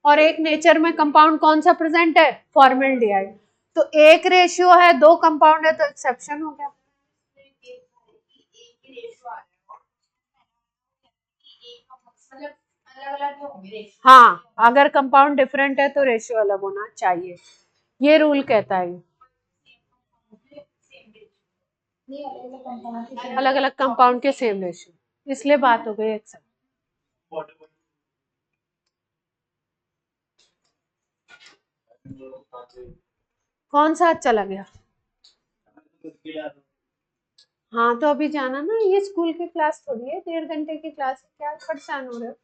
और एक नेचर में कंपाउंड कौन सा प्रेजेंट है, फॉर्मेल्डिहाइड। तो एक रेशियो है, दो कंपाउंड है, तो एक्सेप्शन हो गया। हाँ, अगर कंपाउंड डिफरेंट है तो रेशियो अलग होना चाहिए, ये रूल कहता है। अलग अलग कंपाउंड के सेम रेशियो, इसलिए बात हो गई एक्सेप्ट। कौन सा चला गया? हाँ तो अभी जाना ना, ये स्कूल की क्लास थोड़ी है, 1.5 घंटे की क्लास है, क्या परेशान हो रहे हो?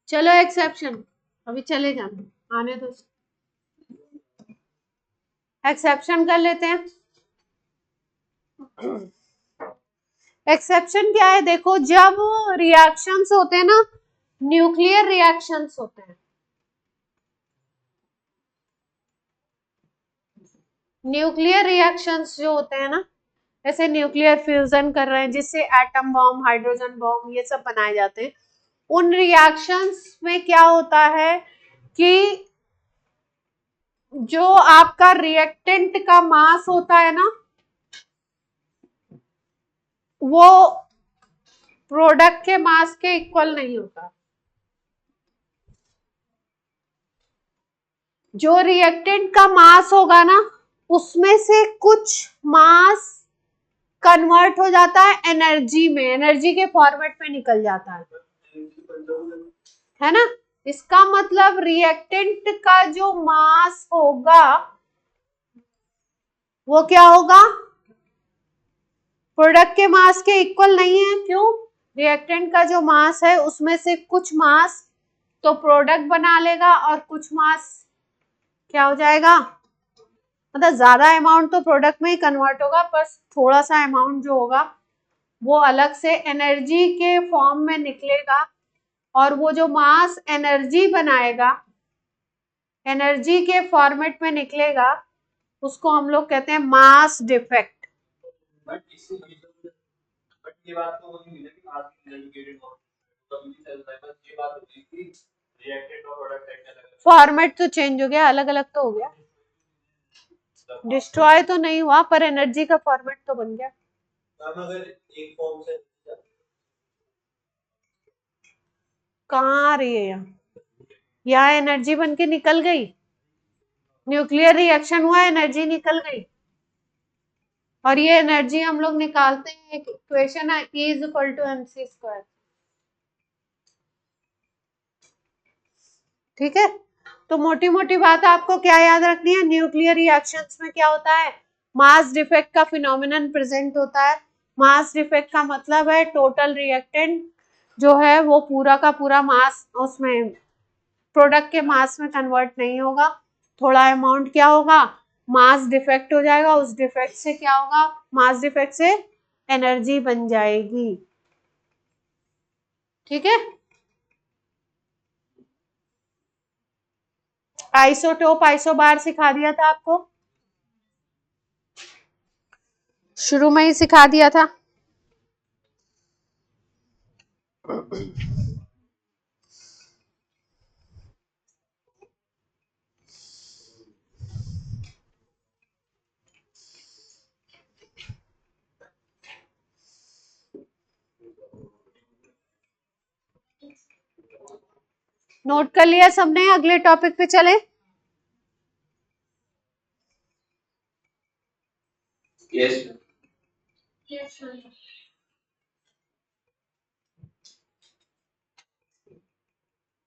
चलो एक्सेप्शन, अभी चले जाना, आने दो, एक्सेप्शन कर लेते हैं। एक्सेप्शन क्या है, देखो जब रिएक्शंस होते हैं ना, न्यूक्लियर रिएक्शंस होते हैं, न्यूक्लियर रिएक्शंस जो होते हैं ना, जैसे न्यूक्लियर फ्यूजन कर रहे हैं जिससे एटम बॉम्ब, हाइड्रोजन बॉम्ब ये सब बनाए जाते हैं, उन रिएक्शंस में क्या होता है कि जो आपका रिएक्टेंट का मास होता है ना, वो प्रोडक्ट के मास के इक्वल नहीं होता। जो रिएक्टेंट का मास होगा ना, उसमें से कुछ मास कन्वर्ट हो जाता है एनर्जी में, एनर्जी के फॉर्मेट में निकल जाता है ना। इसका मतलब रिएक्टेंट का जो मास होगा वो क्या होगा, प्रोडक्ट के मास के इक्वल नहीं है। क्यों? रिएक्टेंट का जो मास है उसमें से कुछ मास तो प्रोडक्ट बना लेगा और कुछ मास क्या हो जाएगा, मतलब ज्यादा अमाउंट तो प्रोडक्ट में ही कन्वर्ट होगा, पर थोड़ा सा अमाउंट जो होगा वो अलग से एनर्जी के फॉर्म में निकलेगा, और वो जो मास एनर्जी बनाएगा, एनर्जी के फॉर्मेट में निकलेगा, उसको हम लोग कहते हैं मास डिफेक्ट। ये बात तो वही मिले कि आज की एजुकेटेड कभी भी चल रहा है, बस ये बात होती है कि रिएक्टेंट और प्रोडक्ट अलग फॉर्मेट तो चेंज हो गया, अलग अलग तो हो गया, डिस्ट्रॉय तो नहीं हुआ पर एनर्जी का फॉर्मेट तो बन गया। अगर एक फॉर्म से कहाँ आ रही है, यहाँ एनर्जी बन के निकल गई, न्यूक्लियर रिएक्शन हुआ, एनर्जी निकल गई, और ये एनर्जी हम लोग निकालते हैं, एक इक्वेशन है E = mc²। ठीक है, तो मोटी मोटी बात आपको क्या याद रखनी है, न्यूक्लियर रिएक्शंस में क्या होता है, मास डिफेक्ट का फिनोमिनन प्रेजेंट होता है। मास डिफेक्ट का मतलब है टोटल रिएक्टेंट जो है वो पूरा का पूरा मास उसमें प्रोडक्ट के मास में कन्वर्ट नहीं होगा, थोड़ा अमाउंट क्या होगा, मास डिफेक्ट हो जाएगा, उस डिफेक्ट से क्या होगा, मास डिफेक्ट से एनर्जी बन जाएगी। ठीक है, आइसोटोप आइसोबार सिखा दिया था आपको, शुरू में ही सिखा दिया था। नोट कर लिया सबने, अगले टॉपिक पे चले। यस यस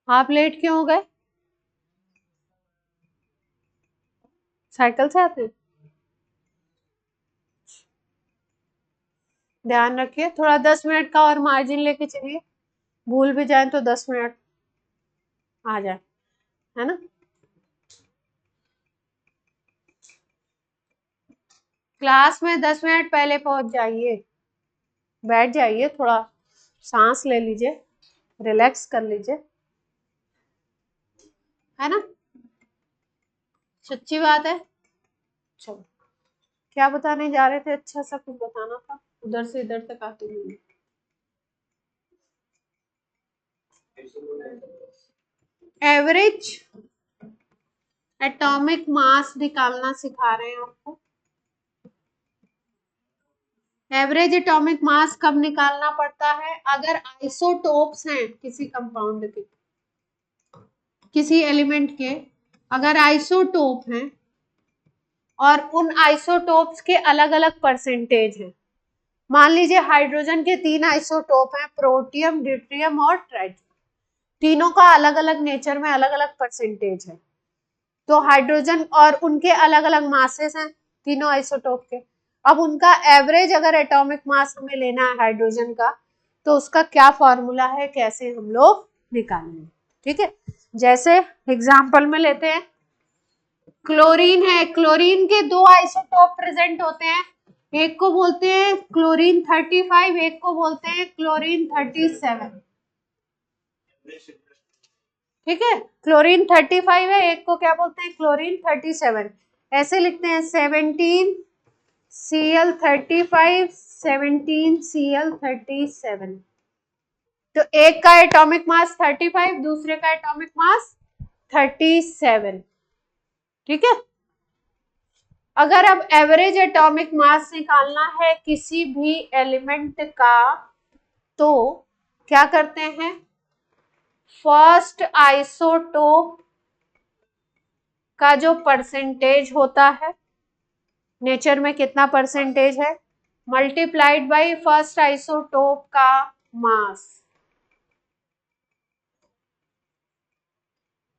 आप लेट क्यों हो गए, साइकिल से आते हैं? ध्यान रखिए, थोड़ा 10 मिनट का और मार्जिन लेके चलिए, भूल भी जाए तो 10 मिनट। आ जाए, है ना। क्लास में 10 मिनट पहले पहुंच जाइए, बैठ जाइए, थोड़ा सांस ले लीजिए, रिलैक्स कर लीजिए, है ना। सच्ची बात है। चलो, क्या बताने जा रहे थे? अच्छा सा कुछ बताना था, उधर से इधर तक आते हुए। एवरेज एटॉमिक मास निकालना सिखा रहे हैं आपको। एवरेज एटॉमिक मास कब निकालना पड़ता है? अगर आइसोटोप्स हैं किसी कंपाउंड के, किसी एलिमेंट के, अगर आइसोटोप हैं और उन आइसोटोप्स के अलग अलग परसेंटेज हैं। मान लीजिए हाइड्रोजन के 3 आइसोटोप हैं, प्रोटियम, ड्यूटेरियम और ट्राइटियम। तीनों का अलग अलग नेचर में अलग अलग परसेंटेज है। तो हाइड्रोजन और उनके अलग अलग मासेस हैं तीनों आइसोटोप के। अब उनका एवरेज अगर एटॉमिक मास हमें लेना है हाइड्रोजन का, तो उसका क्या फॉर्मूला है, कैसे हम लोग निकालेंगे? ठीक है, जैसे एग्जांपल में लेते हैं, क्लोरीन है, क्लोरीन के 2 आइसोटोप प्रेजेंट होते हैं, एक को बोलते हैं क्लोरीन 35, एक को बोलते हैं क्लोरीन 37। ठीक है, क्लोरीन 35 है, एक को क्या बोलते हैं, क्लोरीन 37। ऐसे लिखते हैं 17Cl35, 17Cl37। तो एक का एटॉमिक मास 35, दूसरे का एटॉमिक मास 37। ठीक है, अगर अब एवरेज एटॉमिक मास निकालना है किसी भी एलिमेंट का, तो क्या करते हैं, फर्स्ट आइसोटोप का जो परसेंटेज होता है, नेचर में कितना परसेंटेज है, मल्टीप्लाइड बाय फर्स्ट आइसोटोप का मास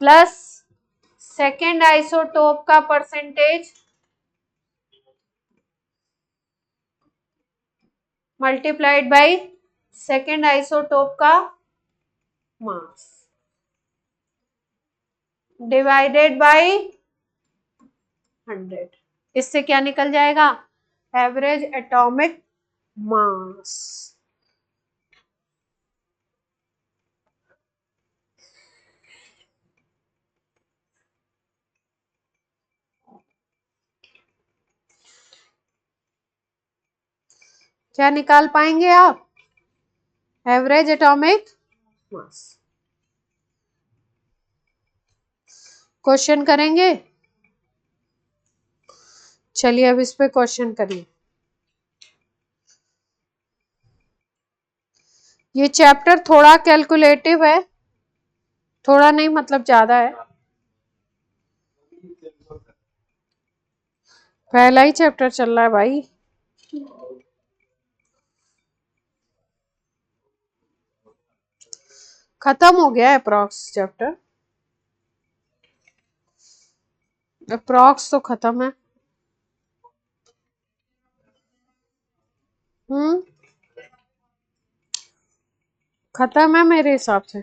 प्लस सेकेंड आइसोटोप का percentage multiplied by second isotope का मास डिवाइडेड बाय 100। इससे क्या निकल जाएगा, एवरेज एटॉमिक मास। क्या निकाल पाएंगे आप, एवरेज एटॉमिक मास। क्वेश्चन करेंगे, चलिए अब इस पे क्वेश्चन करिए। ये चैप्टर थोड़ा कैलकुलेटिव है, थोड़ा नहीं मतलब ज्यादा है, पहला ही चैप्टर चल रहा है भाई। खत्म हो गया है अप्रॉक्स चैप्टर, अप्रॉक्स तो खत्म है। खत्म है मेरे हिसाब से।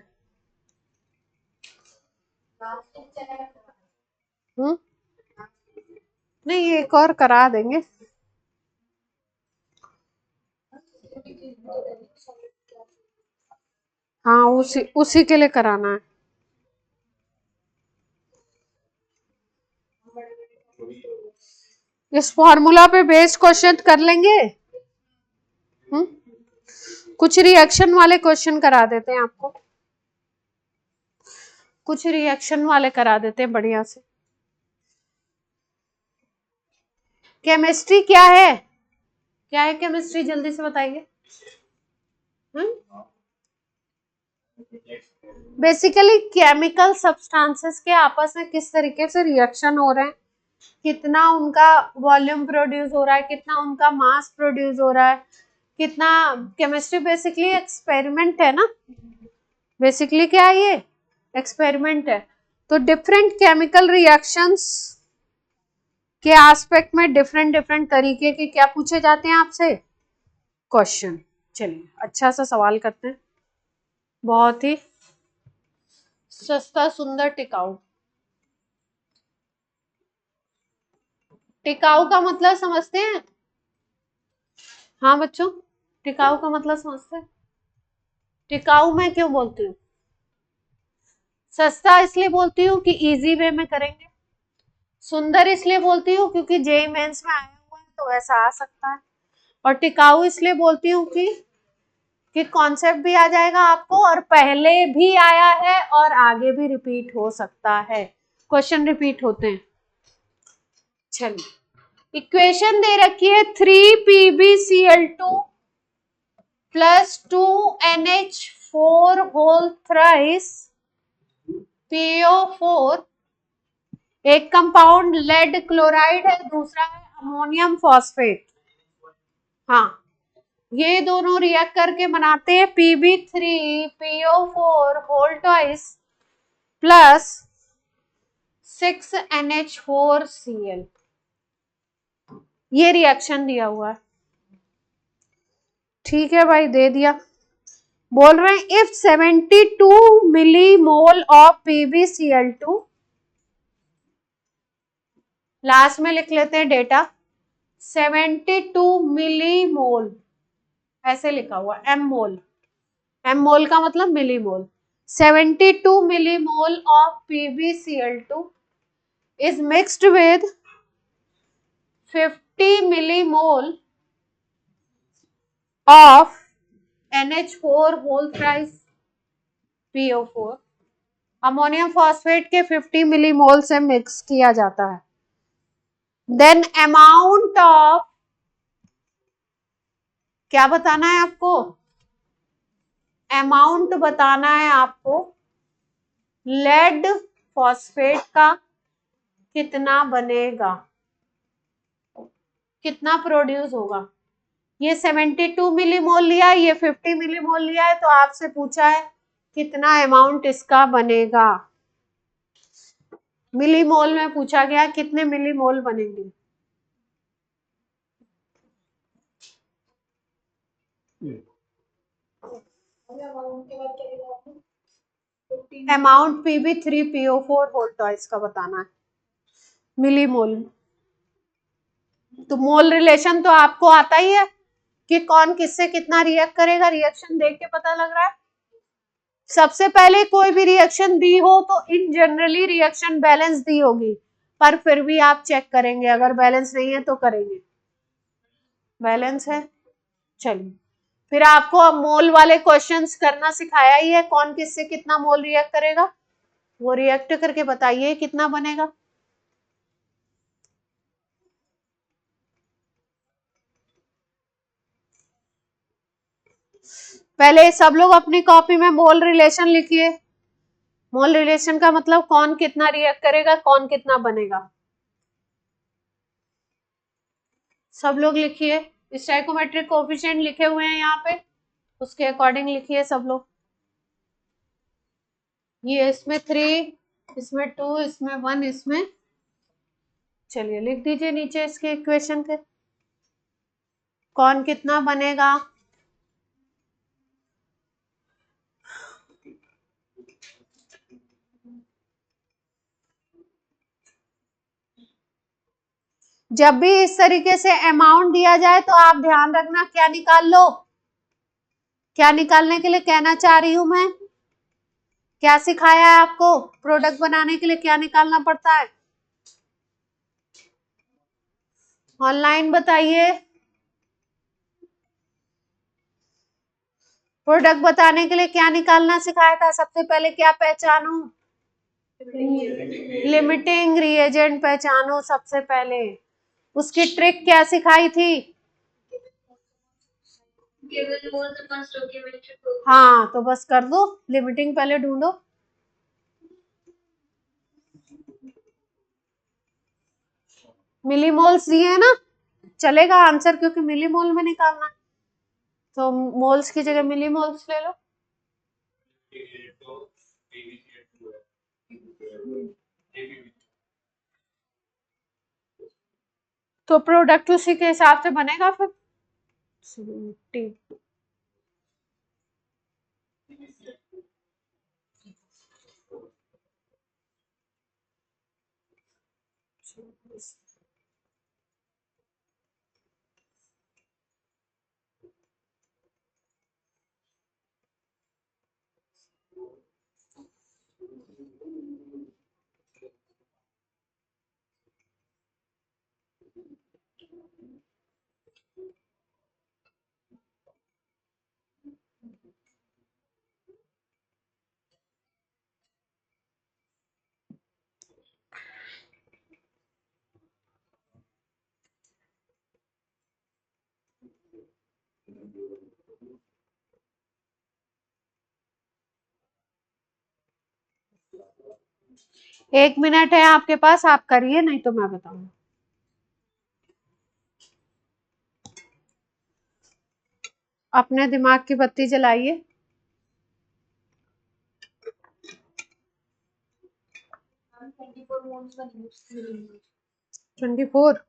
नहीं, एक और करा देंगे। हाँ, उसी के लिए कराना है। इस फॉर्मूला पे बेस्ड क्वेश्चन कर लेंगे। कुछ रिएक्शन वाले क्वेश्चन करा देते हैं आपको, कुछ रिएक्शन वाले करा देते हैं बढ़िया से। केमिस्ट्री क्या है, क्या है केमिस्ट्री, जल्दी से बताइए। बेसिकली केमिकल सब्सटेंसेस के आपस में किस तरीके से रिएक्शन हो रहे हैं, कितना उनका वॉल्यूम प्रोड्यूस हो रहा है, कितना उनका मास प्रोड्यूस हो रहा है, कितना। केमिस्ट्री बेसिकली एक्सपेरिमेंट है ना, बेसिकली क्या है, ये एक्सपेरिमेंट है। तो डिफरेंट केमिकल रिएक्शंस के एस्पेक्ट में डिफरेंट डिफरेंट तरीके के क्या पूछे जाते हैं आपसे, क्वेश्चन। चलिए अच्छा सा सवाल करते हैं, बहुत ही सस्ता, सुंदर, टिकाऊ। टिकाऊ का मतलब समझते हैं? हाँ बच्चों, टिकाऊ का मतलब समझते हैं? टिकाऊ मैं क्यों बोलती हूँ? सस्ता इसलिए बोलती हूँ कि इजी वे में करेंगे। सुंदर इसलिए बोलती हूँ क्योंकि जेईई मेंस में आया हुआ है तो वैसा आ सकता है। और टिकाऊ इसलिए बोलती हूँ कि कॉन्सेप्ट भी आ जाएगा आपको और पहले भी आया है और आगे भी रिपीट हो सकता है। क्वेश्चन रिपीट होते हैं। चलिए, इक्वेशन दे रखी है 3PbCl2 plus 2NH4 whole thrice PO4। एक कंपाउंड लेड क्लोराइड है, दूसरा है अमोनियम फॉस्फेट। हाँ, ये दोनों रिएक्ट करके बनाते हैं Pb3PO4 whole twice plus 6NH4Cl। ये रिएक्शन दिया हुआ है। ठीक है भाई, दे दिया। बोल रहे हैं if 72 millimole of PbCl2, last में लिख लेते हैं डेटा 72 मिलीमोल, ऐसे लिखा हुआ एम मोल। एम मोल का मतलब millimole. 72 millimole of PbCl2 is mixed with 50 millimole of NH4 whole thrice PO4। Ammonium phosphate के 50 मिलीमोल से मिक्स किया जाता है। देन अमाउंट ऑफ, क्या बताना है आपको? अमाउंट बताना है आपको लेड फॉस्फेट का कितना बनेगा, कितना प्रोड्यूस होगा। ये 72 मिलीमोल लिया है, ये 50 मिलीमोल लिया है, तो आपसे पूछा है कितना अमाउंट इसका बनेगा। मिलीमोल में पूछा गया कितने मिलीमोल बनेंगे। अमाउंट Pb3PO4 होल ट्वाइस का बताना है मिलीमोल। तो मोल रिलेशन तो आपको आता ही है कि कौन किससे कितना रिएक्ट करेगा, रिएक्शन देख के पता लग रहा है। सबसे पहले कोई भी रिएक्शन दी हो तो इन जनरली रिएक्शन बैलेंस दी होगी, पर फिर भी आप चेक करेंगे, अगर बैलेंस नहीं है तो करेंगे। बैलेंस है। चलिए, फिर आपको अब मोल वाले क्वेश्चंस करना सिखाया ही है, कौन किससे कितना मोल रिएक्ट करेगा, वो रिएक्ट करके बताइए कितना बनेगा। पहले सब लोग अपनी कॉपी में मोल रिलेशन लिखिए। मोल रिलेशन का मतलब कौन कितना रिएक्ट करेगा, कौन कितना बनेगा। सब लोग लिखिए। स्टोइकोमेट्रिक कोएफिशिएंट लिखे हुए हैं यहाँ पे, उसके अकॉर्डिंग लिखिए सब लोग। ये इसमें 3, इसमें 2, इसमें 1, इसमें, चलिए लिख दीजिए नीचे इसके इक्वेशन के कौन कितना बनेगा। जब भी इस तरीके से अमाउंट दिया जाए तो आप ध्यान रखना क्या निकाल लो। क्या निकालने के लिए कहना चाह रही हूं मैं, क्या सिखाया है आपको, प्रोडक्ट बनाने के लिए क्या निकालना पड़ता है। ऑनलाइन बताइए। प्रोडक्ट बताने के लिए क्या निकालना सिखाया था, सबसे पहले क्या पहचानो, लिमिटिंग रिएजेंट पहचानो सबसे पहले। उसकी ट्रिक क्या सिखाई थी, हाँ तो बस कर दो, लिमिटिंग पहले ढूंढो। मिलीमोल्स दिए है ना, चलेगा आंसर, क्योंकि मिलीमोल में निकालना है तो मोल्स की जगह मिलीमोल्स ले लो। तो प्रोडक्ट उसी के हिसाब से बनेगा फिर। 1 मिनट है आपके पास, आप करिए, नहीं तो मैं बताऊंगा। अपने दिमाग की बत्ती जलाइए। 24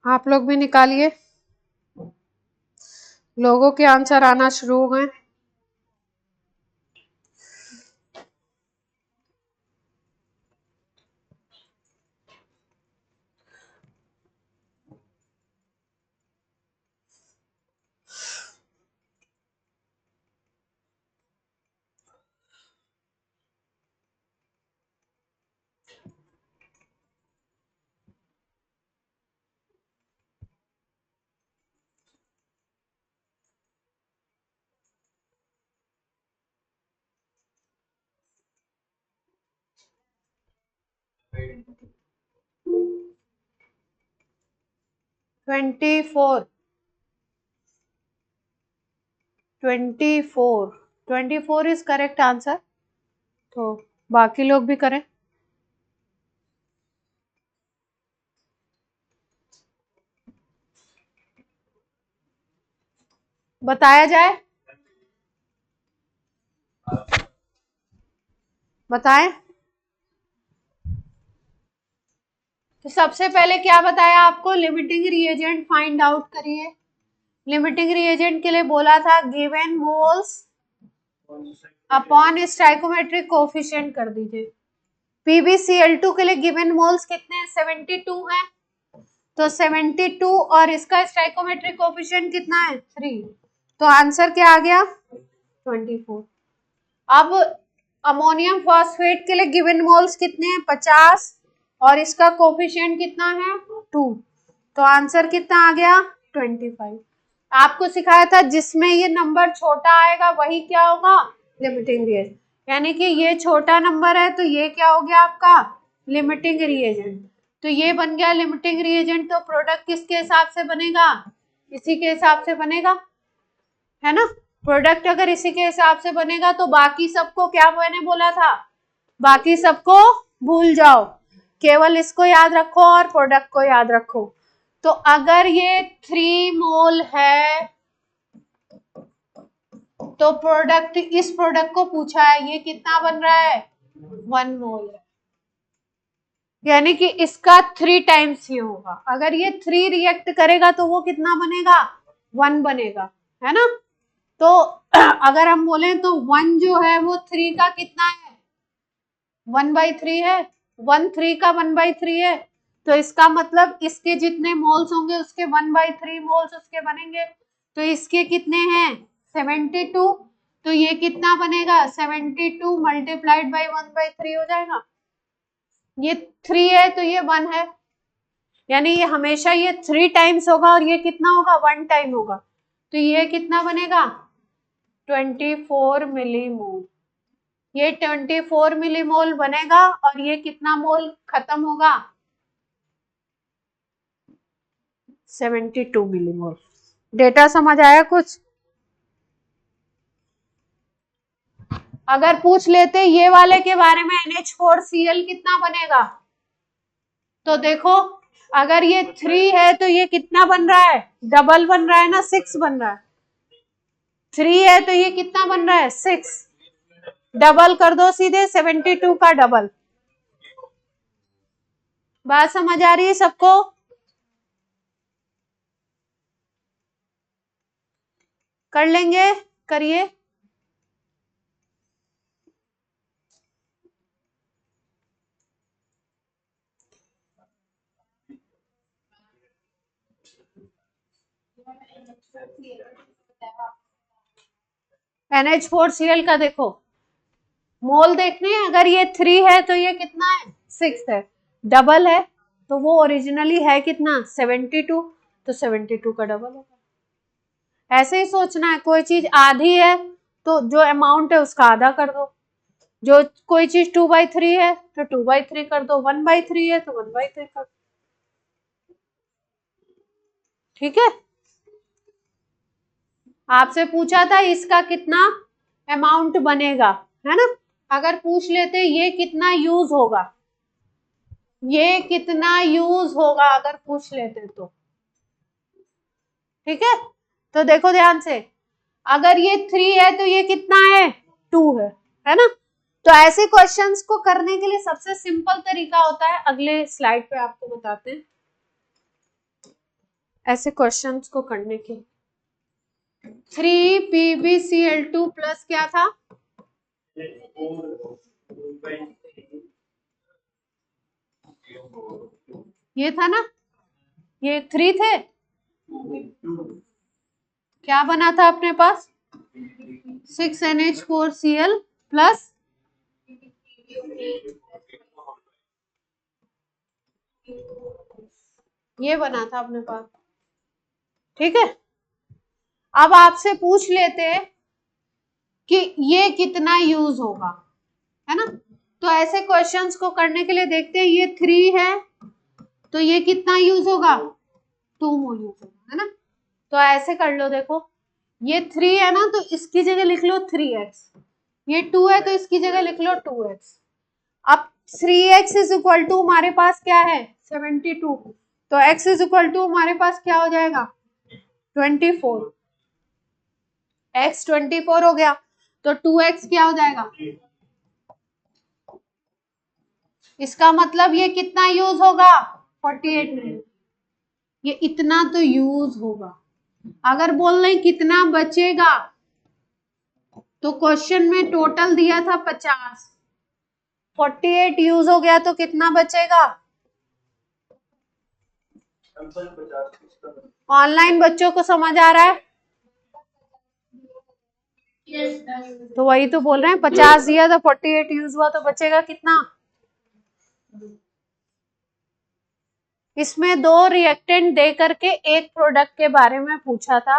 आप लोग भी निकालिए, लोगों के आंसर आना शुरू हो गए। Twenty four 24 is correct answer. तो बाकी लोग भी करें। बताया जाए, बताएं। तो सबसे पहले क्या बताया आपको, लिमिटिंग रिएजेंट फाइंड आउट करिए। लिमिटिंग रिएजेंट के लिए बोला था given moles upon stoichiometric coefficient कर दीजिए। PbCl2 के लिए गिवन मोल्स कितने हैं, 72 है। तो 72 और इसका स्टाइकोमेट्रिक कोफिशिएंट कितना है, 3। तो आंसर क्या आ गया, 24। अब अमोनियम फॉस्फेट के लिए गिवन मोल्स कितने हैं, 50 और इसका कोफिशिएंट कितना है, 2। तो आंसर कितना आ गया, 25। आपको सिखाया था जिसमें ये नंबर छोटा आएगा वही क्या होगा, लिमिटिंग रिएजेंट। यानी कि ये छोटा नंबर है तो ये क्या हो गया आपका, लिमिटिंग रिएजेंट। तो ये बन गया लिमिटिंग रिएजेंट। तो प्रोडक्ट किसके हिसाब से बनेगा, इसी के हिसाब से बनेगा, है ना। प्रोडक्ट अगर इसी के हिसाब से बनेगा तो बाकी सबको क्या मैंने बोला था, बाकी सबको भूल जाओ, केवल इसको याद रखो और प्रोडक्ट को याद रखो। तो अगर ये 3 मोल है तो प्रोडक्ट, इस प्रोडक्ट को पूछा है ये कितना बन रहा है, 1 मोल है। यानी कि इसका 3 टाइम्स ही होगा। अगर ये 3 रिएक्ट करेगा तो वो कितना बनेगा, 1 बनेगा, है ना। तो अगर हम बोले तो 1 जो है वो 3 का कितना है, 1/3 है। 1 3 का 1/3 है। तो इसका मतलब इसके जितने मोल्स होंगे उसके 1/3 मोल्स उसके बनेंगे। तो इसके कितने हैं, 72। तो ये कितना बनेगा, 72 मल्टीप्लाइड बाई 1/3 हो जाएगा। ये 3 है तो ये 1 है, यानी ये हमेशा ये 3 टाइम्स होगा और ये कितना होगा, 1 टाइम होगा। तो ये कितना बनेगा, 24 मिलीमोल। ये 24 मिलीमोल बनेगा और ये कितना मोल खत्म होगा, 72 मिलीमोल। डेटा समझ आया कुछ। अगर पूछ लेते ये वाले के बारे में, NH4Cl कितना बनेगा, तो देखो अगर ये 3 है तो ये कितना बन रहा है, डबल बन रहा है ना, 6 बन रहा है। 3 है तो ये कितना बन रहा है, 6। डबल कर दो सीधे, 72 का डबल। बात समझ आ रही है सबको। कर लेंगे, करिए। NH4Cl का देखो मोल देखने हैं, अगर ये 3 है तो ये कितना है 6 है, डबल है तो वो ओरिजिनली है कितना 72, तो 72 का डबल होगा। ऐसे ही सोचना है, कोई चीज आधी है तो जो अमाउंट है उसका आधा कर दो, जो कोई चीज 2/3 है तो 2/3 कर दो, 1/3 है तो 1/3 कर दो। ठीक है, आपसे पूछा था इसका कितना अमाउंट बनेगा, है ना। अगर पूछ लेते ये कितना यूज होगा, ये कितना यूज होगा अगर पूछ लेते तो, ठीक है। तो देखो ध्यान से, अगर ये 3 है तो ये कितना है 2 है ना। तो ऐसे क्वेश्चंस को करने के लिए सबसे सिंपल तरीका होता है, अगले स्लाइड पे आपको बताते हैं ऐसे क्वेश्चंस को करने के। 3PbCl2 प्लस क्या था, ये था ना, ये 3 थे, क्या बना था अपने पास 6NH4Cl प्लस ये बना था अपने पास, ठीक है। अब आपसे पूछ लेते हैं कि ये कितना यूज होगा, है ना। तो ऐसे क्वेश्चंस को करने के लिए देखते हैं, ये 3 है तो ये कितना यूज होगा 2 मोल यूज होगा, है ना। तो ऐसे कर लो, देखो ये 3 है ना तो इसकी जगह लिख लो 3x, ये 2 है तो इसकी जगह लिख लो 2x। अब 3x इज इक्वल टू हमारे पास क्या है 72, तो x इज इक्वल टू हमारे पास क्या हो जाएगा 24, x 24 हो गया तो 2x क्या हो जाएगा, इसका मतलब ये कितना यूज होगा 48 मिनट, ये इतना तो यूज होगा। अगर बोल रहे कितना बचेगा, तो क्वेश्चन में टोटल दिया था 50, 48 यूज हो गया तो कितना बचेगा। ऑनलाइन बच्चों को समझ आ रहा है, तो वही तो बोल रहे हैं 50 दिया तो 48 यूज हुआ तो बचेगा कितना। इसमें 2 रिएक्टेंट दे करके एक प्रोडक्ट के बारे में पूछा था,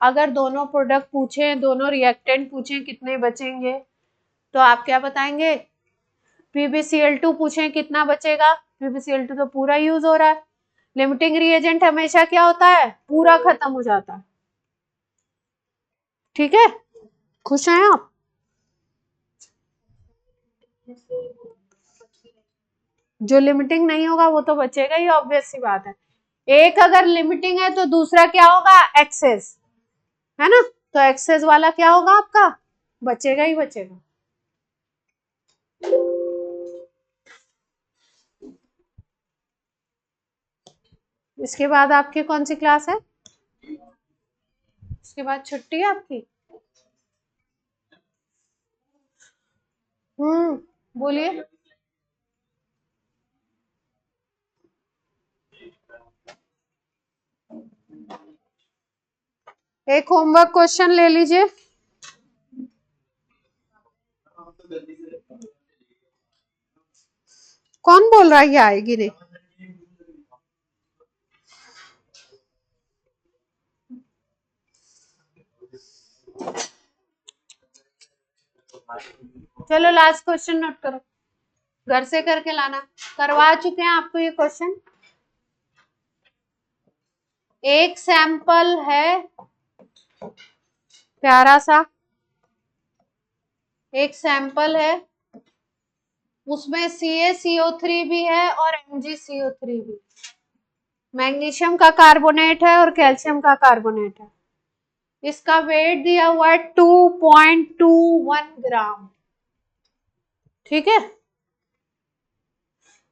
अगर दोनों प्रोडक्ट पूछे, दोनों रिएक्टेंट पूछे कितने बचेंगे, तो आप क्या बताएंगे। PbCl2 पूछे कितना बचेगा, PbCl2 तो पूरा यूज हो रहा है, लिमिटिंग रिएजेंट हमेशा क्या होता है पूरा खत्म हो जाता है, ठीक है। खुश हैं आप, जो लिमिटिंग नहीं होगा वो तो बचेगा ही, ऑब्वियस सी बात है। एक अगर लिमिटिंग है तो दूसरा क्या होगा एक्सेस, है ना, तो एक्सेस वाला क्या होगा आपका बचेगा ही बचेगा। इसके बाद आपकी कौन सी क्लास है, इसके बाद छुट्टी है आपकी। बोलिए। एक होमवर्क क्वेश्चन ले लीजिए, कौन बोल रहा है ये आएगी नहीं। चलो लास्ट क्वेश्चन नोट करो, घर से करके लाना, करवा चुके हैं आपको ये क्वेश्चन। एक सैंपल है प्यारा सा, एक सैंपल है उसमें CaCO3 भी है और MgCO3 भी, मैग्नीशियम का कार्बोनेट है और कैल्शियम का कार्बोनेट है, इसका वेट दिया हुआ है 2.21 ग्राम, ठीक है।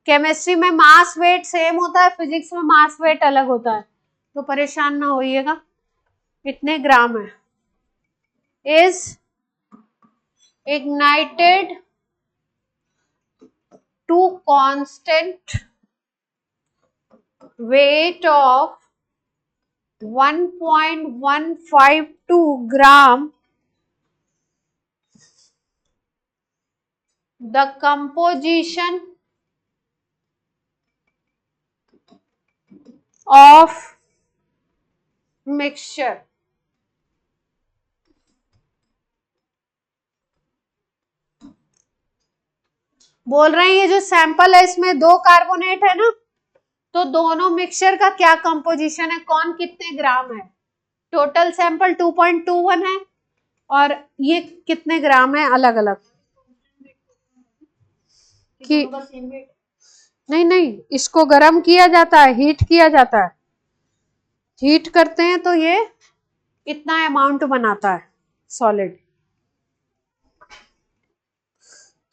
केमिस्ट्री में मास वेट सेम होता है, फिजिक्स में मास वेट अलग होता है, तो परेशान ना होइएगा, इतने ग्राम है। Is ignited to constant weight of 1.152 gram, the composition of mixture. बोल रहे हैं ये जो सैंपल है इसमें 2 कार्बोनेट है ना, तो दोनों मिक्सचर का क्या कंपोजिशन है, कौन कितने ग्राम है। टोटल सैंपल 2.21 है और ये कितने ग्राम है अलग अलग कि नहीं नहीं, इसको गर्म किया जाता है, हीट किया जाता है, हीट करते हैं तो ये इतना अमाउंट बनाता है सॉलिड।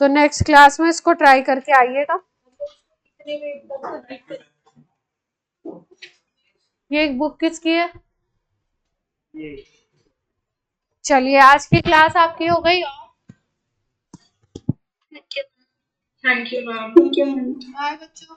तो नेक्स्ट क्लास में इसको ट्राई करके आइएगा। ये एक बुक किसकी है? चलिए आज की क्लास आपकी हो गई। Thank you ma'am. बाय बच्चों।